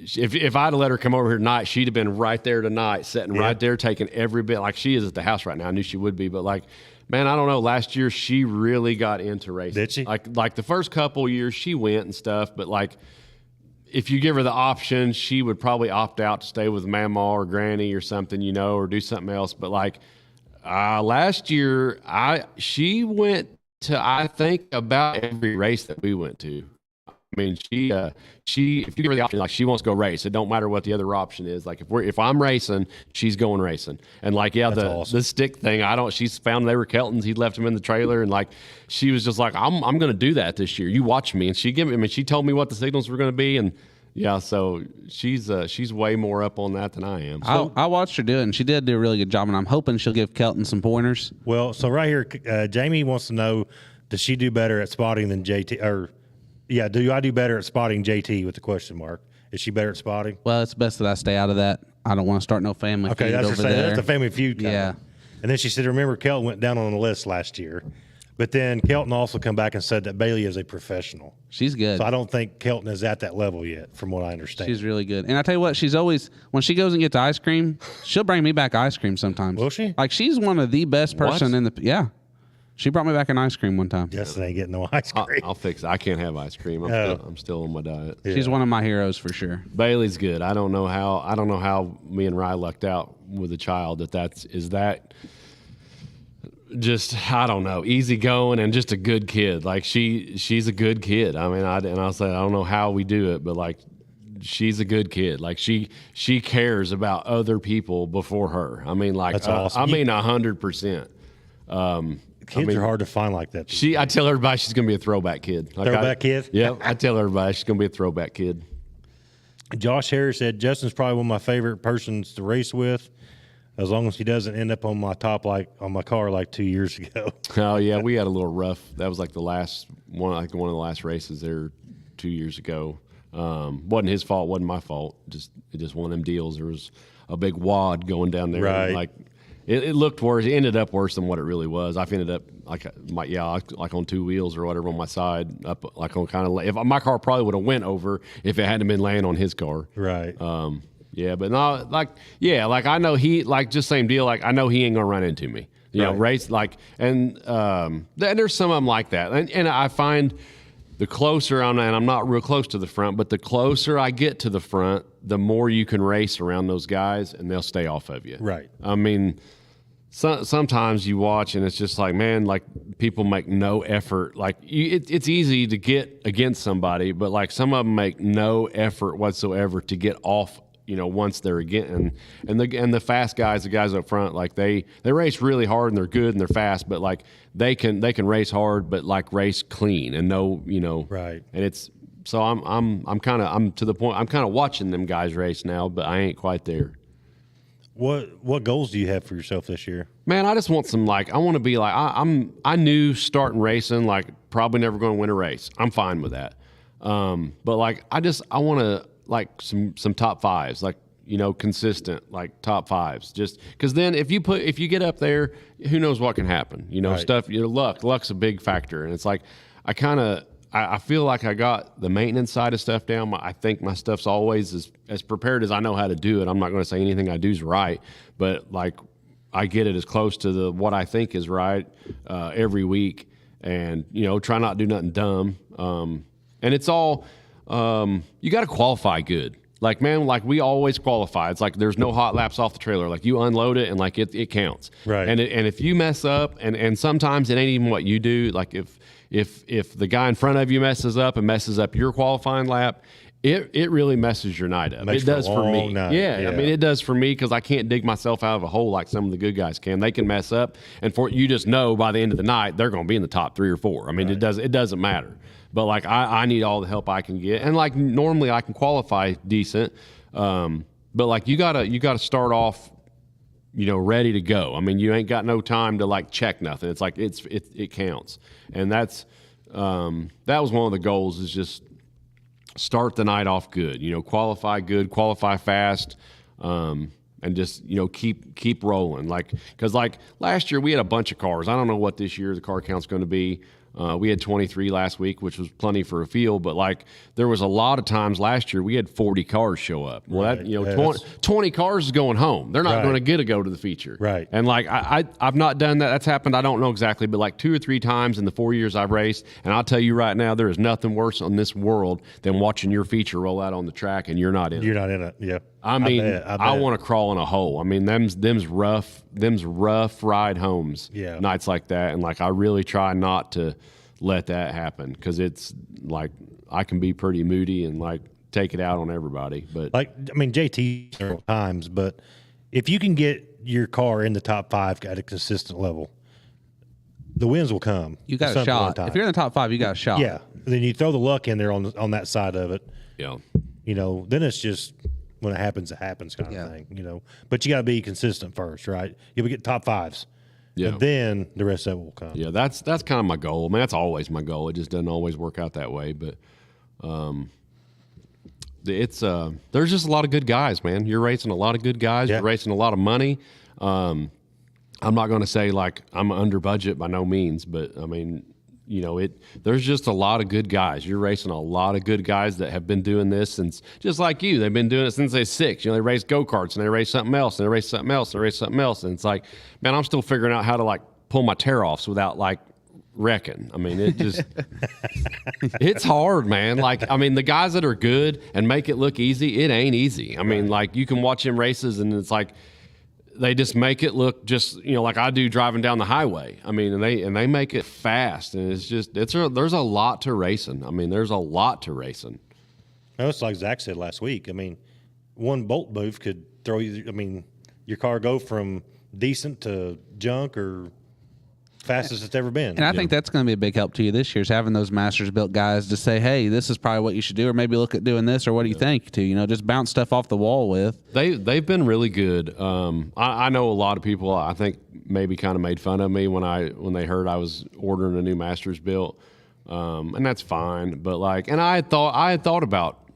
If I'd have let her come over here tonight, she'd have been right there tonight, sitting right there, taking every bit. Like she is at the house right now. I knew she would be, but like, man, I don't know. Last year, she really got into racing. Did she? Like the first couple years, she went and stuff, but like, if you give her the option, she would probably opt out to stay with Mama or Granny or something, or do something else. But like last year, she went to, I think, about every race that we went to. I mean, she if you give her the option, like she wants to go race. It don't matter what the other option is. Like if I'm racing, she's going racing. And like, yeah, awesome. the stick thing, she's found they were Kelton's. He left them in the trailer, and like she was just like, I'm going to do that this year. You watch me. And she told me what the signals were going to be, and yeah, so she's way more up on that than I am. So, I watched her do it, and she did do a really good job, and I'm hoping she'll give Kelton some pointers. Well, so right here, Jamie wants to know, does she do better at spotting than JT? Or, yeah, do I do better at spotting JT with the question mark? Is she better at spotting? Well, it's best that I stay out of that. I don't want to start no family Okay, feud that's over her saying. there. That's a family feud. Yeah. And then she said, remember, Kelton went down on the list last year. But then Kelton also come back and said that Bailey is a professional. She's good. So I don't think Kelton is at that level yet, from what I understand. She's really good. And I tell you what, she's always, when she goes and gets ice cream, she'll bring me back ice cream sometimes. Will she? Like, she's one of the best person in the, yeah. She brought me back an ice cream one time. Justin ain't getting no ice cream. I'll fix it. I can't have ice cream. I'm still on my diet. Yeah. She's one of my heroes for sure. Bailey's good. I don't know how me and Rye lucked out with a child is that just, I don't know, easygoing and just a good kid. Like she's a good kid. I mean, I'll say I don't know how we do it, but like she's a good kid. Like she cares about other people before her. I mean, like, that's awesome. I mean, 100%. Kids are hard to find like that. I tell everybody she's going to be a throwback kid. Like throwback kid? Yeah, I tell everybody she's going to be a throwback kid. Josh Harris said, Justin's probably one of my favorite persons to race with, as long as he doesn't end up on my car like 2 years ago. Oh, yeah, we had a little rough. That was like the last one, like one of the last races there 2 years ago. Wasn't his fault, wasn't my fault. Just one of them deals. There was a big wad going down there. Right. Like it looked worse. It ended up worse than what it really was. I ended up like on two wheels or whatever on my side, up like on kind of. If my car probably would have went over if it hadn't been laying on his car. Right. Yeah, but no, like I know he like just same deal. Like I know he ain't gonna run into me. You know, race like and there's some of them like that, and I find. The closer and I'm not real close to the front, but the closer I get to the front, the more you can race around those guys, and they'll stay off of you. Right. I mean, sometimes you watch, and it's just like, man, like people make no effort. Like it's easy to get against somebody, but like some of them make no effort whatsoever to get off. You know, once they're again, and the fast guys, the guys up front, like they race really hard and they're good and they're fast, but like they can race hard, but like race clean and no, you know, right. And it's so I'm to the point I'm kind of watching them guys race now, but I ain't quite there. What goals do you have for yourself this year? Man, I just want some I want to be like I knew starting racing like probably never going to win a race. I'm fine with that, but like I want to. Like some top fives, like, you know, consistent, like top fives, just because then if you get up there, who knows what can happen, you know, right. Stuff, you know, luck's a big factor. And it's like, I feel like I got the maintenance side of stuff down. I think my stuff's always as prepared as I know how to do it. I'm not going to say anything I do is right, but like I get it as close to what I think is right every week, and, you know, try not to do nothing dumb. And it's all, you got to qualify good. Like, man, like we always qualify. It's like there's no hot laps off the trailer. Like you unload it and like it counts. Right. And if you mess up, and sometimes it ain't even what you do. Like if the guy in front of you messes up and messes up your qualifying lap, it really messes your night up. It does for me. Yeah, I mean, it does for me because I can't dig myself out of a hole like some of the good guys can. They can mess up, and you just know by the end of the night they're going to be in the top 3 or 4. I mean, it doesn't matter. But like I need all the help I can get, and like normally I can qualify decent, but like you gotta start off, you know, ready to go. I mean, you ain't got no time to like check nothing. It's like it counts, and that was one of the goals, is just start the night off good. You know, qualify good, qualify fast, and just, you know, keep rolling. Like, because like last year we had a bunch of cars. I don't know what this year the car count's going to be. We had 23 last week, which was plenty for a field, but like there was a lot of times last year we had 40 cars show up. Well, right. that, you know, 20 cars is going home. They're not going to go to the feature. Right. And like I've not done that. That's happened. I don't know exactly, but like 2 or 3 times in the 4 years I've raced. And I'll tell you right now, there is nothing worse in this world than watching your feature roll out on the track and you're not in it. You're not in it. Yeah. I mean, I want to crawl in a hole. I mean, them's rough ride homes. Yeah. Nights like that. And like, I really try not to let that happen, because it's like I can be pretty moody and like take it out on everybody. But like, I mean, JT several times, but if you can get your car in the top 5 at a consistent level, the wins will come. You got a shot. If you're in the top 5, you got a shot. Yeah. Then you throw the luck in there on that side of it. yeah, You know, then it's just when it happens kind of thing, you know. But you got to be consistent first, right? You'll get top 5s. yeah. And then the rest of it will come. Yeah, that's kind of my goal. I mean, that's always my goal. It just doesn't always work out that way. But it's there's just a lot of good guys, man. You're racing a lot of good guys. Yeah. You're racing a lot of money. I'm not going to say like I'm under budget by no means, but I mean, you know, there's just a lot of good guys. You're racing a lot of good guys that have been doing this since, just like you, they've been doing it since they're 6. You know, they race go-karts and they race something else and they race something else and they race something else. And it's like, man, I'm still figuring out how to like pull my tear offs without like wrecking. I mean, it just it's hard, man. Like, I mean, the guys that are good and make it look easy, it ain't easy. I mean, like you can watch them races and it's like they just make it look just, you know, like I do driving down the highway. I mean, and they make it fast, and it's just there's a lot to racing. I mean, there's a lot to racing. No, it's like Zach said last week. I mean, one bolt move could throw you. I mean, your car go from decent to junk or fastest it's ever been. And I think that's going to be a big help to you this year is having those Masters built guys to say, hey, this is probably what you should do, or maybe look at doing this, or what do you think? To, you know, just bounce stuff off the wall with. They've been really good. I know a lot of people, I think, maybe kind of made fun of me when they heard I was ordering a new Masters built, and that's fine. But like, and I had thought about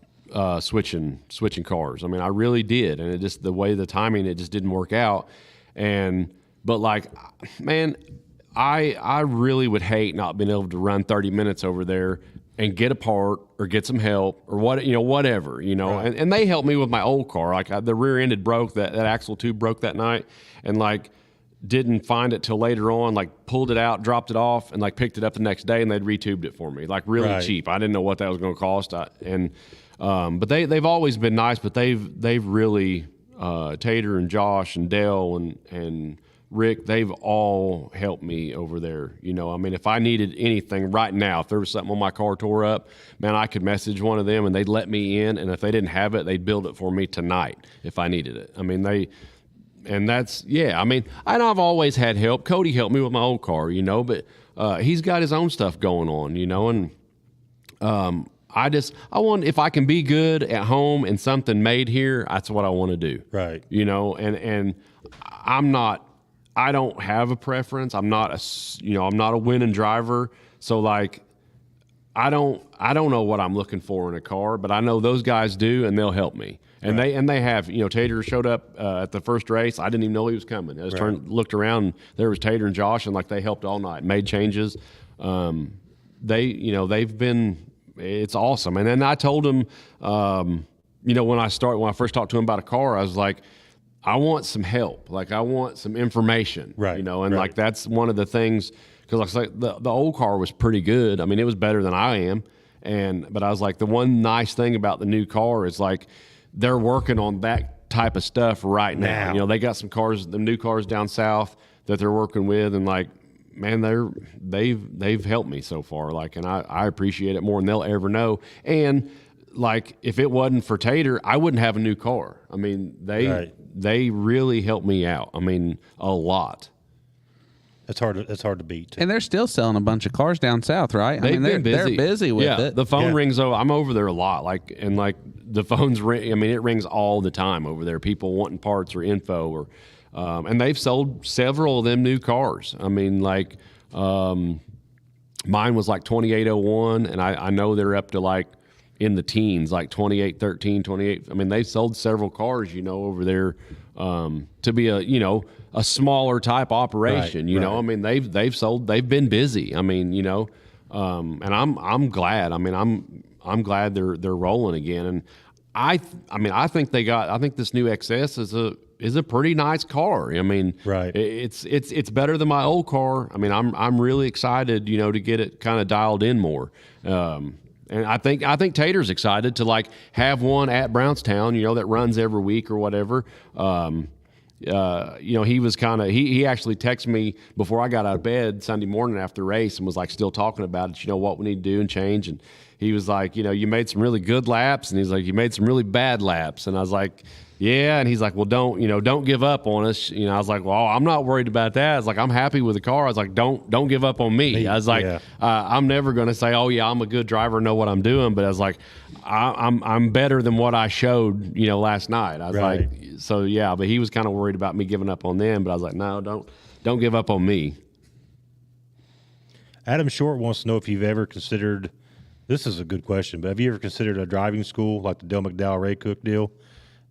switching cars. I mean, I really did, and it just the way the timing, it just didn't work out. But like, man, I really would hate not being able to run 30 minutes over there and get a part or get some help or whatever, Right. And they helped me with my old car. Like the rear ended broke, that axle tube broke that night, and like didn't find it till later on, like pulled it out, dropped it off, and like picked it up the next day, and they'd retubed it for me, like really Right. cheap. I didn't know what that was going to cost. But they've always been nice, but they've really, Tater and Josh and Dale and Rick, they've all helped me over there. I mean, if I needed anything right now, if there was something on my car tore up, man, I could message one of them and they'd let me in. And if they didn't have it, they'd build it for me tonight if I needed it. I mean, I mean, I've always had help. Cody helped me with my old car, but he's got his own stuff going on, and I want, if I can be good at home and something made here, that's what I want to do. Right. And I don't have a preference. I'm not a winning driver. So like, I don't know what I'm looking for in a car, but I know those guys do, and they'll help me. And right. they have, Tater showed up at the first race. I didn't even know he was coming. I just looked around, and there was Tater and Josh, and like they helped all night, made changes. They've been, it's awesome. And then I told them, when I first talked to him about a car, I was like, I want some help. Like I want some information, right. Like that's one of the things, because like the old car was pretty good. I mean, it was better than I am. But I was like, the one nice thing about the new car is like, they're working on that type of stuff right now. They got some cars, the new cars down south that they're working with, and like, man, they've helped me so far. Like, and I appreciate it more than they'll ever know. And like, if it wasn't for Tater, I wouldn't have a new car. I mean, they really helped me out. I mean, a lot. It's hard to beat. And they're still selling a bunch of cars down south, right? They're busy with it. The phone rings over. I'm over there a lot. And the phones ring. I mean, it rings all the time over there. People wanting parts or info, or and they've sold several of them new cars. I mean, like mine was like 2801, and I know they're up to like in the teens, like 2813, 28. I mean, they've sold several cars, over there to be a smaller type operation. Right. I mean, they've been busy. I mean, and I'm glad. I mean, I'm glad they're rolling again. And I think this new XS is a pretty nice car. I mean, right. It's better than my old car. I mean, I'm really excited, to get it kind of dialed in more. And I think Tater's excited to like have one at Brownstown, that runs every week or whatever. He was he actually texted me before I got out of bed Sunday morning after the race and was like still talking about it, what we need to do and change. And he was like, you made some really good laps, and he's like, you made some really bad laps. And I was like, yeah. And he's like, well, don't give up on us. I was like, well, I'm not worried about that. I was like, I'm happy with the car. I was like, don't give up on me. I was like, I'm never going to say, oh yeah, I'm a good driver, know what I'm doing. But I was like, I'm better than what I showed, last night. I was like, so yeah, but he was kind of worried about me giving up on them. But I was like, no, don't give up on me. Adam Short wants to know if you've ever considered, this is a good question, but have you ever considered a driving school like the Dale McDowell Ray Cook deal?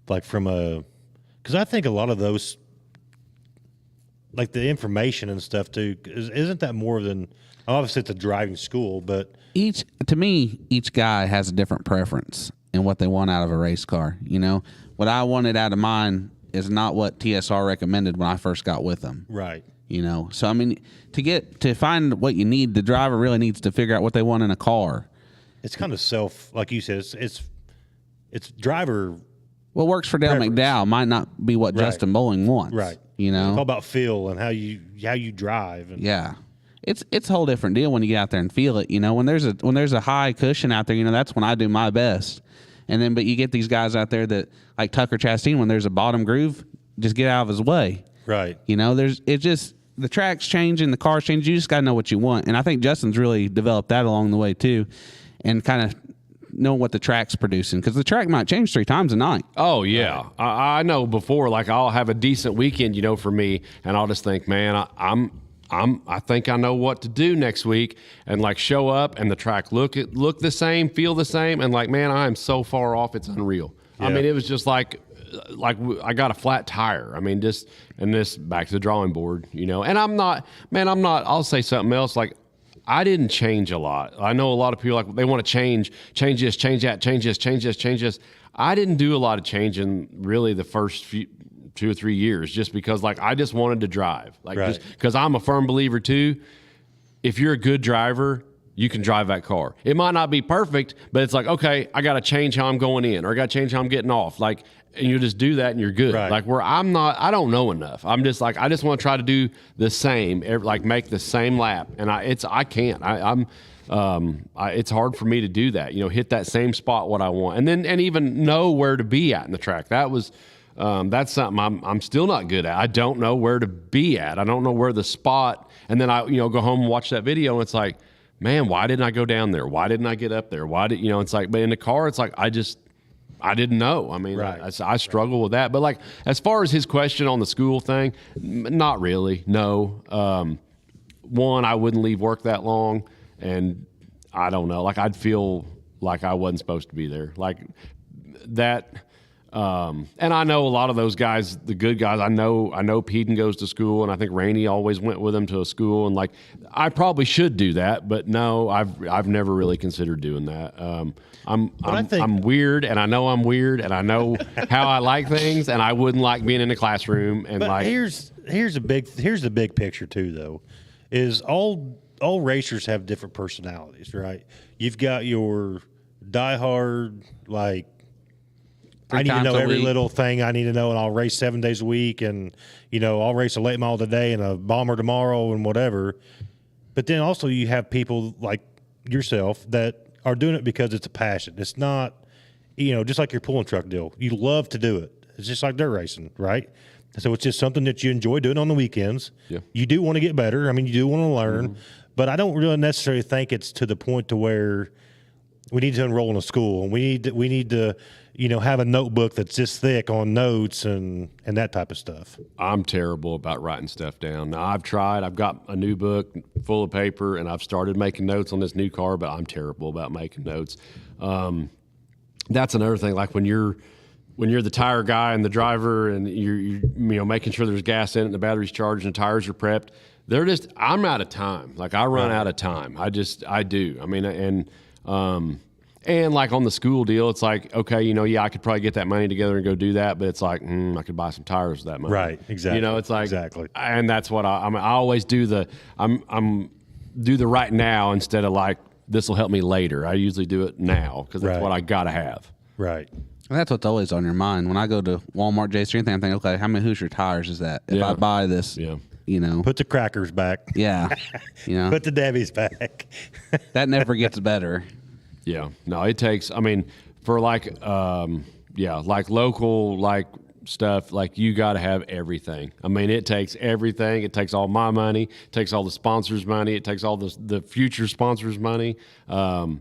Like because I think a lot of those, like the information and stuff too, isn't that more than, obviously it's a driving school, but each guy has a different preference in what they want out of a race car. What I wanted out of mine is not what TSR recommended when I first got with them. Right. You know, so I mean, to find what you need, the driver really needs to figure out what they want in a car. It's kind of like you said, it's driver. What works for Dale preference. McDowell might not be what Justin Bowling wants. Right. You know, it's all about feel and how you drive. And yeah. It's a whole different deal when you get out there and feel it. You know, when there's a high cushion out there, you know, that's when I do my best. And then, but you get these guys out there that like Tucker Chastain, when there's a bottom groove, just get out of his way. Right. You know, the track's changing, the car's changing. You just got to know what you want. And I think Justin's really developed that along the way too, and kind of know what the track's producing, because the track might change 3 times a night. Oh yeah, right. I know before. Like I'll have a decent weekend, you know, for me, and I'll just think, man, I think I know what to do next week, and like show up and the track look the same, feel the same, and like, man, I am so far off, it's unreal. Yeah. I mean, it was just like I got a flat tire. I mean, just and this back to the drawing board, you know. And I'm not. I'll say something else. Like I didn't change a lot. I know a lot of people like they want to change this, change that, change this. I didn't do a lot of changing really the first 2 or 3 years, just because like I just wanted to drive, like right. Just because I'm a firm believer too. If you're a good driver, you can drive that car. It might not be perfect, but it's like, okay, I got to change how I'm going in, or I got to change how I'm getting off. Like, and you just do that and you're good. Right. Like where I don't know enough. I'm just like, I just want to try to do the same, like make the same lap. And I can't, it's hard for me to do that, you know, hit that same spot, what I want. And even know where to be at in the track. That's something I'm still not good at. I don't know where to be at. I don't know where the spot, and then I, you know, go home and watch that video and it's like, man, why didn't I go down there? Why didn't I get up there? You know, it's like, but in the car, it's like, I didn't know. I mean, right. I struggle with that. But like, as far as his question on the school thing, not really. No. One, I wouldn't leave work that long, and I don't know. Like, I'd feel like I wasn't supposed to be there. Like that. And I know a lot of those guys, the good guys. I know Peden goes to school, and I think Rainey always went with him to a school. And like, I probably should do that, but no, I've never really considered doing that. I'm weird, and I know I'm weird, and I know how I like things, and I wouldn't like being in a classroom. And but like, here's the big picture too, though, is all racers have different personalities, right? You've got your diehard, like, I need to know every little thing I need to know, and I'll race 7 days a week, and, you know, I'll race a late model today and a bomber tomorrow and whatever. But then also you have people like yourself that are doing it because it's a passion. It's not, you know, just like your pulling truck deal. You love to do it. It's just like dirt racing, right? So it's just something that you enjoy doing on the weekends. Yeah. You do want to get better. I mean, you do want to learn, but I don't really necessarily think it's to the point to where we need to enroll in a school, and we need to, you know, have a notebook that's this thick on notes and that type of stuff. I'm terrible about writing stuff down. Now, I've tried. I've got a new book full of paper, and I've started making notes on this new car, but I'm terrible about making notes. That's another thing. Like when you're the tire guy and the driver, and you're you know, making sure there's gas in it and the battery's charged and the tires are prepped. I'm out of time. Like I run out of time. I do. I mean, and like on the school deal, it's like, okay, you know, yeah, I could probably get that money together and go do that, but it's like, I could buy some tires with that money. Right, exactly. You know, it's like, exactly. And that's what I always do do the right now instead of like, this will help me later. I usually do it now because that's what I got to have. Right. And that's what's always on your mind. When I go to Walmart, J Street, I think, okay, how many Hoosier tires is that? If I buy this, you know. Put the crackers back. Yeah. You know. Put the Debbie's back. That never gets better. Yeah, no, it takes, I mean, for like, like local, like stuff, like you got to have everything. I mean, it takes everything. It takes all my money. It takes all the sponsors' money. It takes all the future sponsors' money. And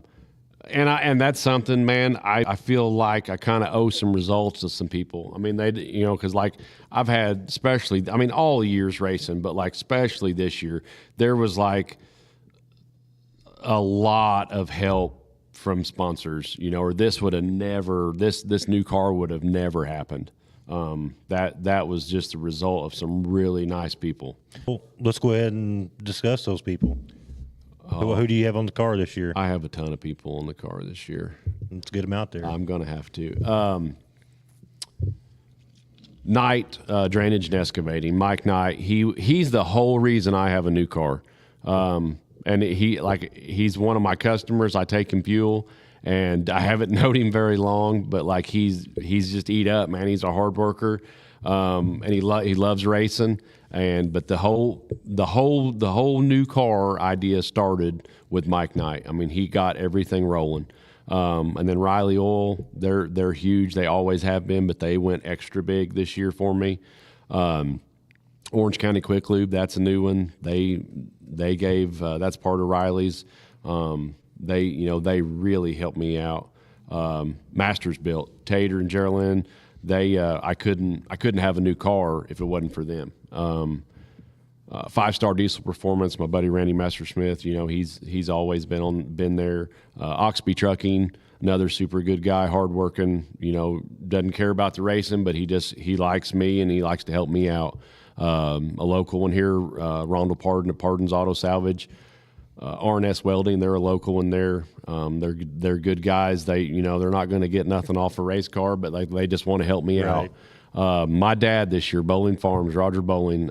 that's something, man, I feel like I kind of owe some results to some people. I mean, they, you know, because like I've had, especially, I mean, all years racing, but like especially this year, there was like a lot of help from sponsors, you know, or this would have never, this new car would have never happened. That was just a result of some really nice people. Well, let's go ahead and discuss those people. Who do you have on the car this year? I have a ton of people on the car this year. Let's get them out there. I'm going to have to. Knight Drainage and Excavating, Mike Knight. He's the whole reason I have a new car. And he's one of my customers. I take him fuel, and I haven't known him very long, but like he's just eat up, man. He's a hard worker, and he loves racing. But the whole new car idea started with Mike Knight. I mean, he got everything rolling. And then Riley Oil, they're huge. They always have been, but they went extra big this year for me. Orange County Quick Lube, that's a new one. They gave that's part of Riley's. They really helped me out. Masters Built, Tater and Geraldine, I couldn't have a new car if it wasn't for them. 5-Star Diesel Performance, my buddy Randy Messersmith, he's always been there. Oxby Trucking, another super good guy, hardworking, doesn't care about the racing, but he likes me and he likes to help me out. A local one here, Rondell Pardon of Pardon's Auto Salvage. R&S Welding, they're a local one there. They're good guys. They're not going to get nothing off a race car, but they just want to help me out. My dad this year, Bowling Farms, Roger Bowling,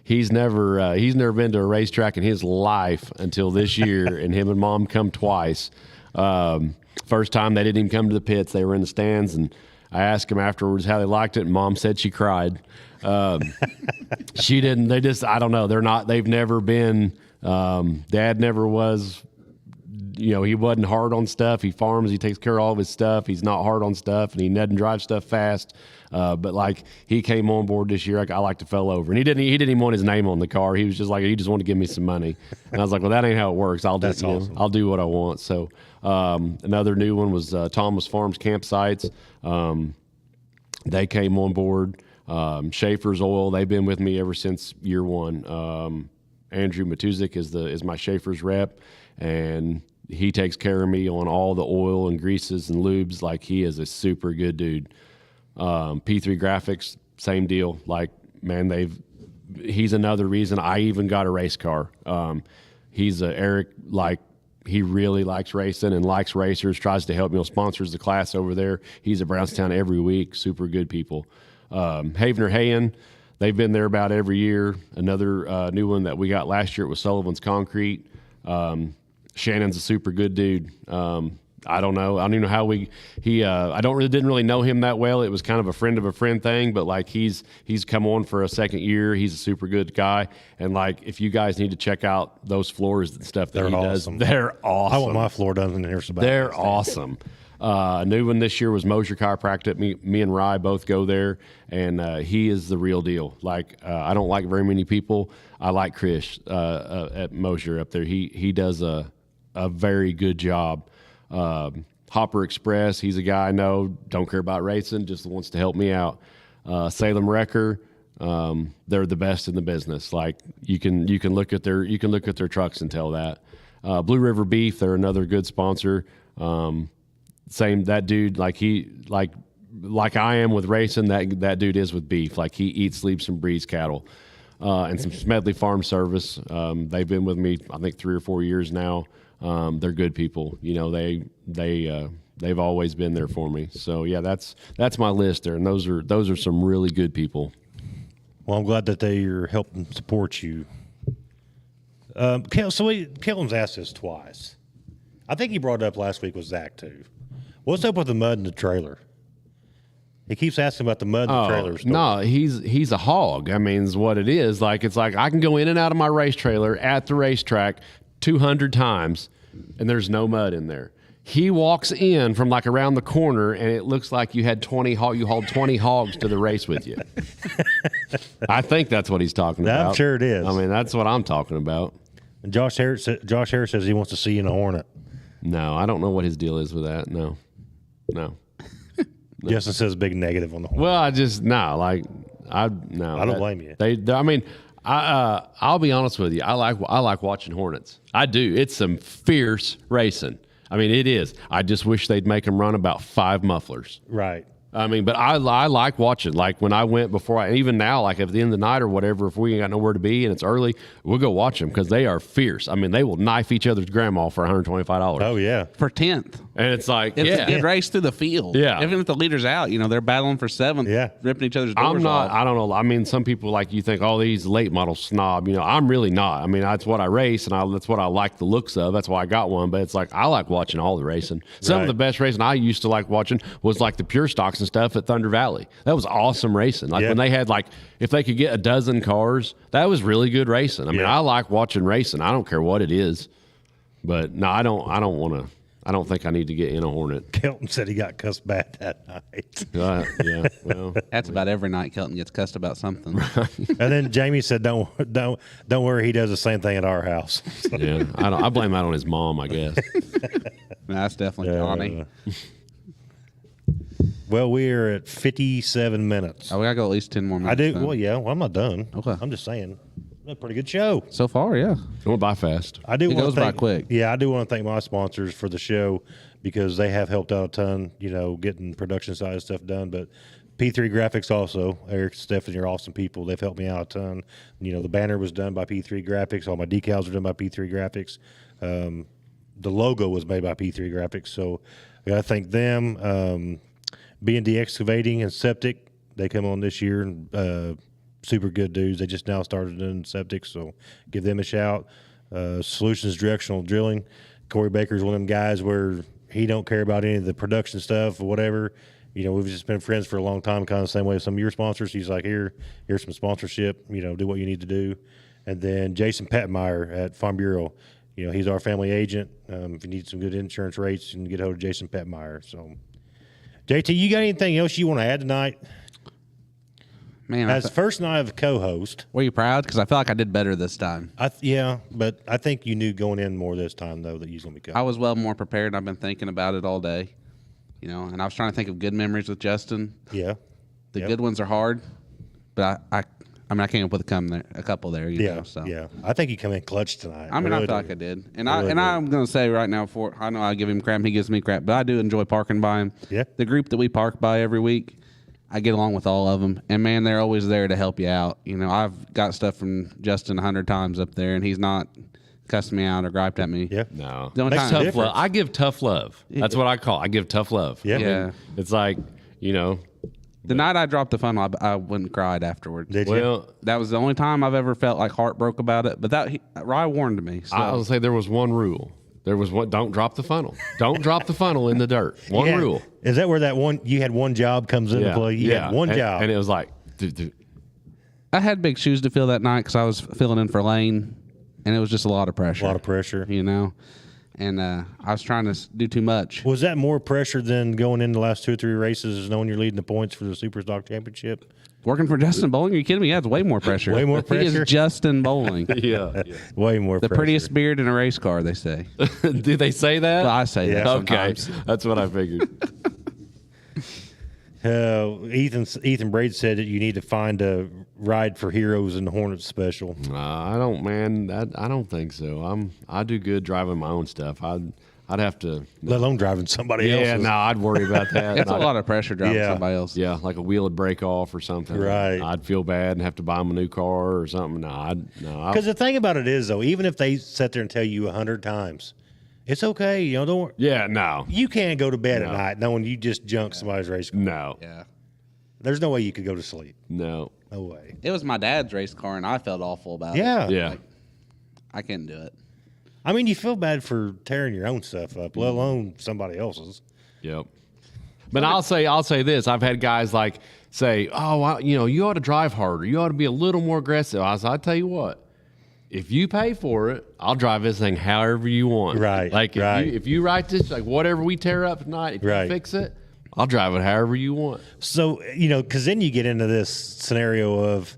he's never been to a racetrack in his life until this year, and him and Mom come twice. First time they didn't even come to the pits; they were in the stands, and I asked him afterwards how they liked it, and Mom said she cried. She didn't. They just, I don't know. They've never been. Dad never was. He wasn't hard on stuff. He farms. He takes care of all of his stuff. He's not hard on stuff, and he doesn't drive stuff fast. But he came on board this year. I like to fell over, and he didn't even want his name on the car. He was just like, he just wanted to give me some money, and I was like, well, that ain't how it works. I'll do what I want. So another new one was Thomas Farms Campsites. They came on board. Schaefer's Oil. They've been with me ever since year one. Andrew Matuzik is my Schaefer's rep, and he takes care of me on all the oil and greases and lubes. Like, he is a super good dude. P3 Graphics, same deal. Like, man, he's another reason I even got a race car. He's Eric, he really likes racing and likes racers, tries to help, sponsors the class over there. He's at Brownstown every week. Super good people. Havener Hayen, they've been there about every year. Another new one that we got last year was Sullivan's Concrete. Shannon's a super good dude. I don't know. I don't even know how didn't really know him that well. It was kind of a friend of a friend thing, but he's come on for a second year. He's a super good guy. And if you guys need to check out those floors and stuff that he awesome. does, they're awesome. I want my floor done in here. They're awesome. A new one this year was Mosier Chiropractic. Me and Rye both go there, and he is the real deal. I don't like very many people. I like Chris at Mosier up there. He does a very good job. Hopper Express, he's a guy I know, don't care about racing, just wants to help me out. Salem Wrecker, they're the best in the business. You can look at their trucks and tell that. Blue River Beef, they're another good sponsor. Same, that dude, like I am with racing, that dude is with beef. He eats, sleeps, and breeds cattle. And some Smedley Farm Service. They've been with me, I think, 3 or 4 years now. They're good people. They've always been there for me. So yeah, that's my list there, and those are some really good people. Well, I'm glad that they are helping support you. Kellen's asked this twice. I think he brought it up last week with Zach too. What's up with the mud in the trailer? He keeps asking about the mud in the trailer store. No, he's a hog. I mean, is what it is. I can go in and out of my race trailer at the racetrack 200 times, and there's no mud in there. He walks in from around the corner, and it looks like you hauled 20 hogs to the race with you. I think that's what he's talking about. I'm sure it is. I mean, that's what I'm talking about. And Josh Harris says he wants to see you in a Hornet. No, I don't know what his deal is with that. No. Justin says big negative on the Hornet. Well, I don't blame you. I'll be honest with you. I like watching Hornets. I do. It's some fierce racing. I mean, it is. I just wish they'd make them run about 5 mufflers. Right. I mean, but I like watching. Like when I went before, even now, like at the end of the night or whatever, if we ain't got nowhere to be and it's early, we'll go watch them because they are fierce. I mean, they will knife each other's grandma for $125. Oh yeah, for 10th. And it's like, it's a good race through the field. Yeah, even if the leader's out, they're battling for 7th. Yeah, ripping each other's doors off. I don't know. I mean, some people like you think, oh, these late model snob. I'm really not. I mean, that's what I race, and that's what I like the looks of. That's why I got one. But it's like I like watching all the racing. Some of the best racing I used to like watching was like the pure stocks and stuff at Thunder Valley. That was awesome racing. Like when they had if they could get a dozen cars, that was really good racing. I mean, I like watching racing. I don't care what it is. But no, I don't want to. I don't think I need to get in a Hornet. Kelton said he got cussed bad that night. Yeah, well, that's about every night. Kelton gets cussed about something. And then Jamie said, "Don't worry, he does the same thing at our house." Yeah, I blame that on his mom, I guess. That's definitely Johnny. Well, we're at 57 minutes. We gotta go at least 10 more minutes. I do. Then. Well, yeah. Well, I'm not done. Okay. I'm just saying. A pretty good show so far. Yeah, it went by fast. I do. It goes by quick. Yeah, I do want to thank my sponsors for the show because they have helped out a ton. Getting production side of stuff done. But P3 Graphics also, Eric, Stephanie are awesome people. They've helped me out a ton. The banner was done by P3 Graphics. All my decals are done by P3 Graphics. The logo was made by P3 Graphics. So I got to thank them. B&D Excavating and Septic, they come on this year and super good dudes. They just now started in septic, so give them a shout. Solutions Directional Drilling. Corey Baker's one of them guys where he don't care about any of the production stuff or whatever. We've just been friends for a long time, kind of the same way as some of your sponsors. He's like, here's some sponsorship, do what you need to do. And then Jason Patmeyer at Farm Bureau. He's our family agent. If you need some good insurance rates, you can get hold of Jason Patmeyer. So, JT, you got anything else you want to add tonight? Man, as first night of co-host, were you proud? Because I feel like I did better this time. Yeah, but I think you knew going in more this time though that you was gonna be coming. I was well more prepared. I've been thinking about it all day, and I was trying to think of good memories with Justin. Yeah, the good ones are hard, but I came up with a couple there. You know, so. Yeah, I think you come in clutch tonight. I feel like I did, and I'm gonna say right now, I know I give him crap, he gives me crap, but I do enjoy parking by him. Yeah, the group that we park by every week. I get along with all of them, and man, they're always there to help you out. I've got stuff from Justin 100 times up there, and he's not cussed me out or griped at me. Yeah, no. The only That's tough love. I give tough love. That's what I call it. I give tough love. Yeah. It's like, The night I dropped the funnel, I went and cried afterwards. Did you? That was the only time I've ever felt like heartbroke about it. But Rye warned me. So. I would say there was one rule. There was one. Don't drop the funnel. Don't drop the funnel in the dirt. One rule. Is that where that one you had one job comes into play? You had one job, and it was like, dude. I had big shoes to fill that night because I was filling in for Lane, and it was just a lot of pressure. And I was trying to do too much. Was that more pressure than going in the last 2 or 3 races, knowing you're leading the points for the Super Stock Championship? Working for Justin Bowling? Are you kidding me? That's way more pressure. Way more pressure? He is Justin Bowling. Yeah. Way more the pressure. Prettiest beard in a race car, they say. Do they say that? Well, I say that sometimes. Okay. That's what I figured. Ethan Braid said that you need to find a ride for heroes in the Hornet special. I don't, man. I don't think so. I do good driving my own stuff. I'd have to. Let alone driving somebody else's. Yeah, no, I'd worry about that. That's a lot of pressure driving somebody else. Yeah, like a wheel would break off or something. Right. I'd feel bad and have to buy them a new car or something. No. Because the thing about it is, though, even if they sit there and tell you 100 times, it's okay. Don't worry. Yeah, no. You can't go to bed at night knowing you just junked somebody's race car. No. Yeah. There's no way you could go to sleep. No. No way. It was my dad's race car, and I felt awful about it. Yeah. Like, I couldn't do it. I mean, you feel bad for tearing your own stuff up, let alone somebody else's. Yep. But I'll say this. I've had guys say, "Oh, you ought to drive harder. You ought to be a little more aggressive." I'll tell you what. If you pay for it, I'll drive this thing however you want. Right. If you write this, whatever we tear up tonight, if you fix it, I'll drive it however you want. So, because then you get into this scenario of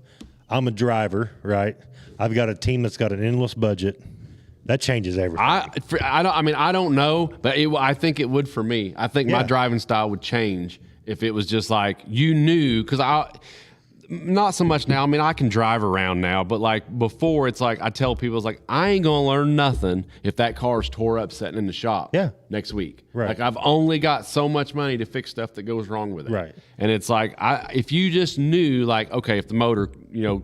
I'm a driver, right? I've got a team that's got an endless budget. That changes everything. I don't know, but I think it would for me. I think my driving style would change if it was just like you knew, because Not so much now. I mean, I can drive around now, but like before, it's like I tell people, it's like I ain't gonna learn nothing if that car's tore up sitting in the shop. Next week. Right. Like I've only got so much money to fix stuff that goes wrong with it. Right. And it's like if you just knew, like, okay, if the motor,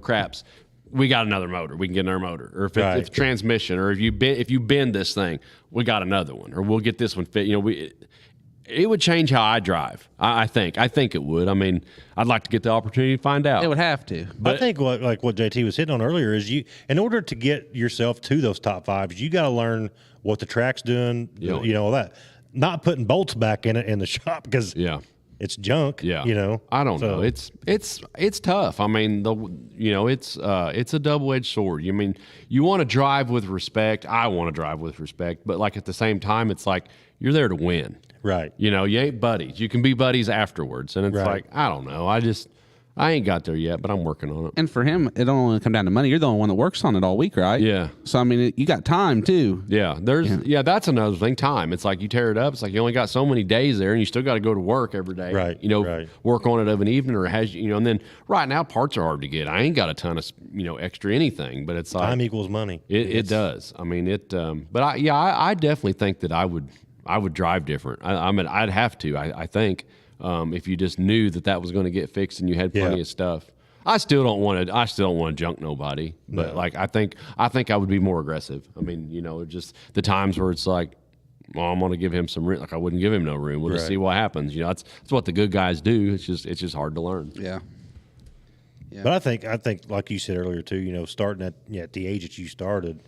craps, we got another motor. We can get another motor. Or if it's transmission, or if you bend this thing, we got another one, or we'll get this one fit. It would change how I drive. I think it would. I mean, I'd like to get the opportunity to find out. It would have to. But I think what JT was hitting on earlier is in order to get yourself to those top fives, you got to learn what the track's doing. All that. Not putting bolts back in it in the shop because it's junk. Yeah. I don't know. It's tough. I mean, it's a double-edged sword. I mean, you want to drive with respect. I want to drive with respect, but like at the same time, it's like you're there to win. Right. You ain't buddies. You can be buddies afterwards. And it's like, I don't know. I ain't got there yet, but I'm working on it. And for him, it don't only come down to money. You're the only one that works on it all week, right? Yeah. So, I mean, you got time, too. Yeah. That's another thing, time. It's like you tear it up. It's like you only got so many days there, and you still got to go to work every day. Right. Work on it of an evening, or and then right now parts are hard to get. I ain't got a ton of, extra anything, but it's like. Time equals money. It does. I mean, but I definitely think that I would drive different. I mean, I'd have to. I think if you just knew that was going to get fixed and you had plenty of stuff. I still don't want to junk nobody, but like I think I would be more aggressive. I mean, just the times where it's like, well, I'm going to give him some room. Like I wouldn't give him no room. We'll just see what happens. That's what the good guys do. It's just hard to learn. Yeah. But I think like you said earlier too. Starting at the age that you started,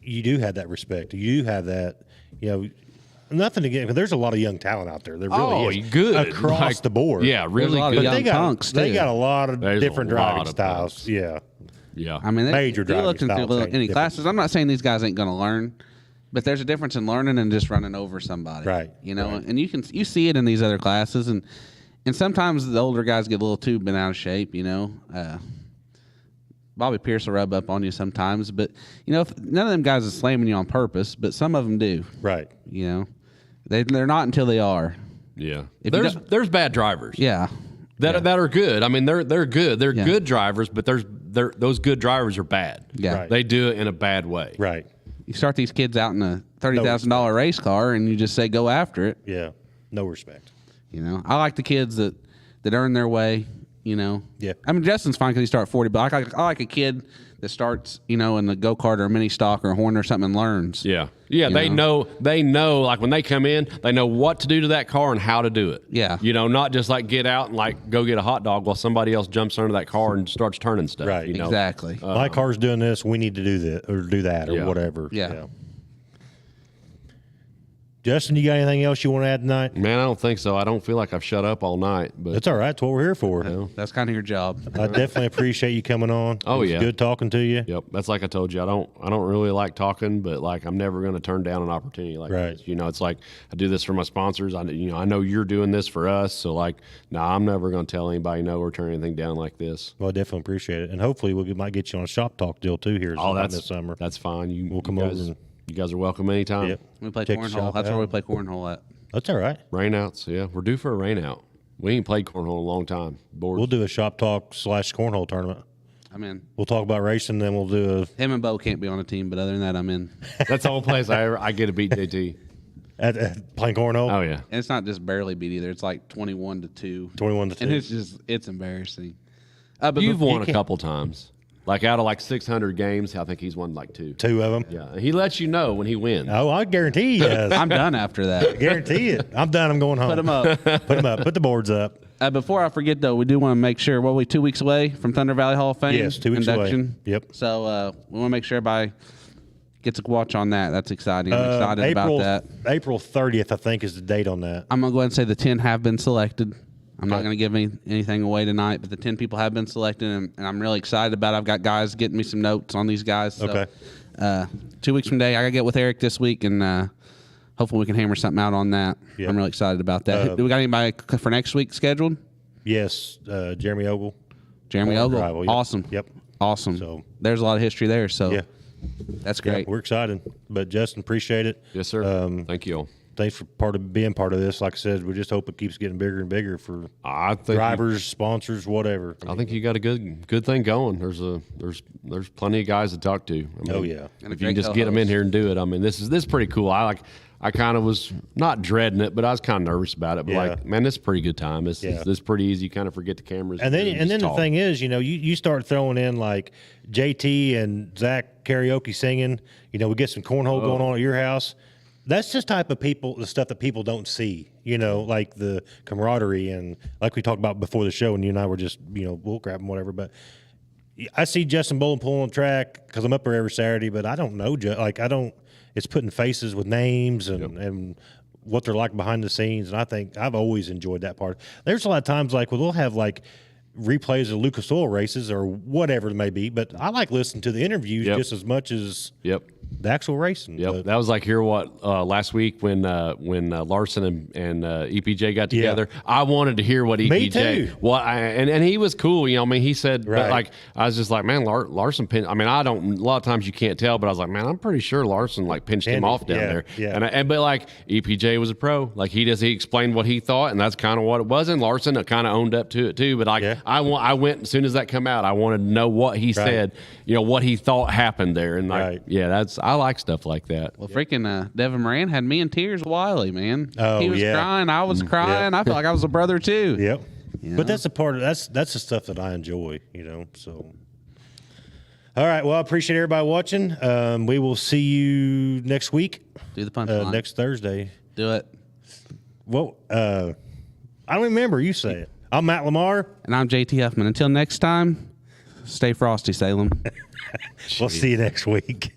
you do have that respect. You do have that. Nothing again, because there's a lot of young talent out there. There really is. Good across the board. Yeah, really good. But they got a lot of different driving styles. Punks. Yeah. I mean, major driving styles. Any classes, I'm not saying these guys ain't going to learn, but there's a difference in learning and just running over somebody. Right. And you see it in these other classes, and sometimes the older guys get a little too bent out of shape. Bobby Pierce will rub up on you sometimes, but if none of them guys is slamming you on purpose, but some of them do. Right. They're not until they are. Yeah. There's bad drivers. Yeah. That are good. I mean, they're good. They're good drivers, but those good drivers are bad. Yeah. Right. They do it in a bad way. Right. You start these kids out in a $30,000 race car, and you just say go after it. Yeah. No respect. I like the kids that earn their way. Yeah. I mean, Justin's fine because he started 40, but I like a kid that starts, in a go-kart or a mini stock or a Hornet or something and learns. Yeah. Yeah, they know, like when they come in, they know what to do to that car and how to do it. Yeah. Not just like get out and like go get a hot dog while somebody else jumps under that car and starts turning stuff. Right. Exactly. My car's doing this, we need to do this or do that or whatever. Yeah. Justin, you got anything else you want to add tonight? Man, I don't think so. I don't feel like I've shut up all night. But that's all right. That's what we're here for. That's kind of your job. I definitely appreciate you coming on. Oh, yeah. Good talking to you. Yep. That's like I told you. I don't really like talking, but like I'm never going to turn down an opportunity like this. It's like I do this for my sponsors. I know you're doing this for us. So like, I'm never going to tell anybody no or turn anything down like this. Well, I definitely appreciate it. And hopefully we might get you on a shop talk deal too here this summer. That's fine. We'll come over and you guys are welcome anytime. Yep. We play cornhole. That's where we play cornhole at. That's all right. Rainouts, yeah. We're due for a rainout. We ain't played cornhole in a long time. Boards. We'll do a shop talk / cornhole tournament. I'm in. We'll talk about racing, then we'll do him and Bo can't be on a team, but other than that, I'm in. That's the only place I get to beat JT. At playing cornhole? Oh, yeah. And it's not just barely beat either. It's like 21-2. 21-2. And it's embarrassing. But you've won a couple times. Like out of like 600 games, I think he's won like two. Two of them? Yeah. He lets you know when he wins. Oh, I guarantee he does. I'm done after that. Guarantee it. I'm done. I'm going home. Put them up. Put them up. Put the boards up. Before I forget, though, we do want to make sure, we 2 weeks away from Thunder Valley Hall of Fame? Yes, 2 weeks induction. away. Yep. So we want to make sure everybody gets a watch on that. That's exciting. I'm excited about that. April 30th, I think, is the date on that. I'm going to go ahead and say the 10 have been selected. I'm not going to give anything away tonight, but the 10 people have been selected, and I'm really excited about it. I've got guys getting me some notes on these guys. So, okay. 2 weeks from today, I got to get with Eric this week, and hopefully we can hammer something out on that. Yep. I'm really excited about that. Do we got anybody for next week scheduled? Yes, Jeremy Ogle. Jeremy Ogle. Yep. Awesome. Yep. Awesome. So there's a lot of history there. So yeah. that's great. Yeah, we're excited. But Justin, appreciate it. Yes, sir. Thank you all. thanks for being part of this. Like I said, we just hope it keeps getting bigger and bigger for drivers, sponsors, whatever. I think you got a good thing going. There's plenty of guys to talk to. I mean, And if you can just get them in here and do it, I mean, this is pretty cool. I kind of was not dreading it, but I was kind of nervous about it. But like, man, this is a pretty good time. This is pretty easy. You kind of forget the cameras. And then the thing is, you start throwing in like JT and Zach karaoke singing. We get some cornhole going on at your house. That's just the stuff that people don't see. Like the camaraderie and like we talked about before the show, and you and I were just bull crap and whatever. But I see Justin Bowling pulling on the track because I'm up there every Saturday, but I don't know. It's putting faces with names and what they're like behind the scenes. And I think I've always enjoyed that part. There's a lot of times we'll have replays of Lucas Oil races or whatever it may be, but I like listening to the interviews just as much as the actual racing. Yep. That was last week when Larson and EPJ got together. I wanted to hear what EPJ. Me too. And he was cool. He said, right. But I was just like, man, Larson pinched. I mean, a lot of times you can't tell, but I was like, man, I'm pretty sure Larson pinched him off down there. Yeah. But EPJ was a pro. He explained what he thought, and that's kind of what it was. And Larson kind of owned up to it too. But I went as soon as that come out. I wanted to know what he said. What he thought happened there, and I like stuff like that. Well, freaking Devin Moran had me in tears, Wiley, man. Oh, he was crying. I was crying. I felt like I was a brother too. Yep. But that's that's the stuff that I enjoy. So. All right. Well, I appreciate everybody watching. We will see you next week. Do the punchline next Thursday. Do it. Well, I don't remember. You say it. I'm Matt Lamar. And I'm JT Huffman. Until next time, stay frosty, Salem. We'll see you next week.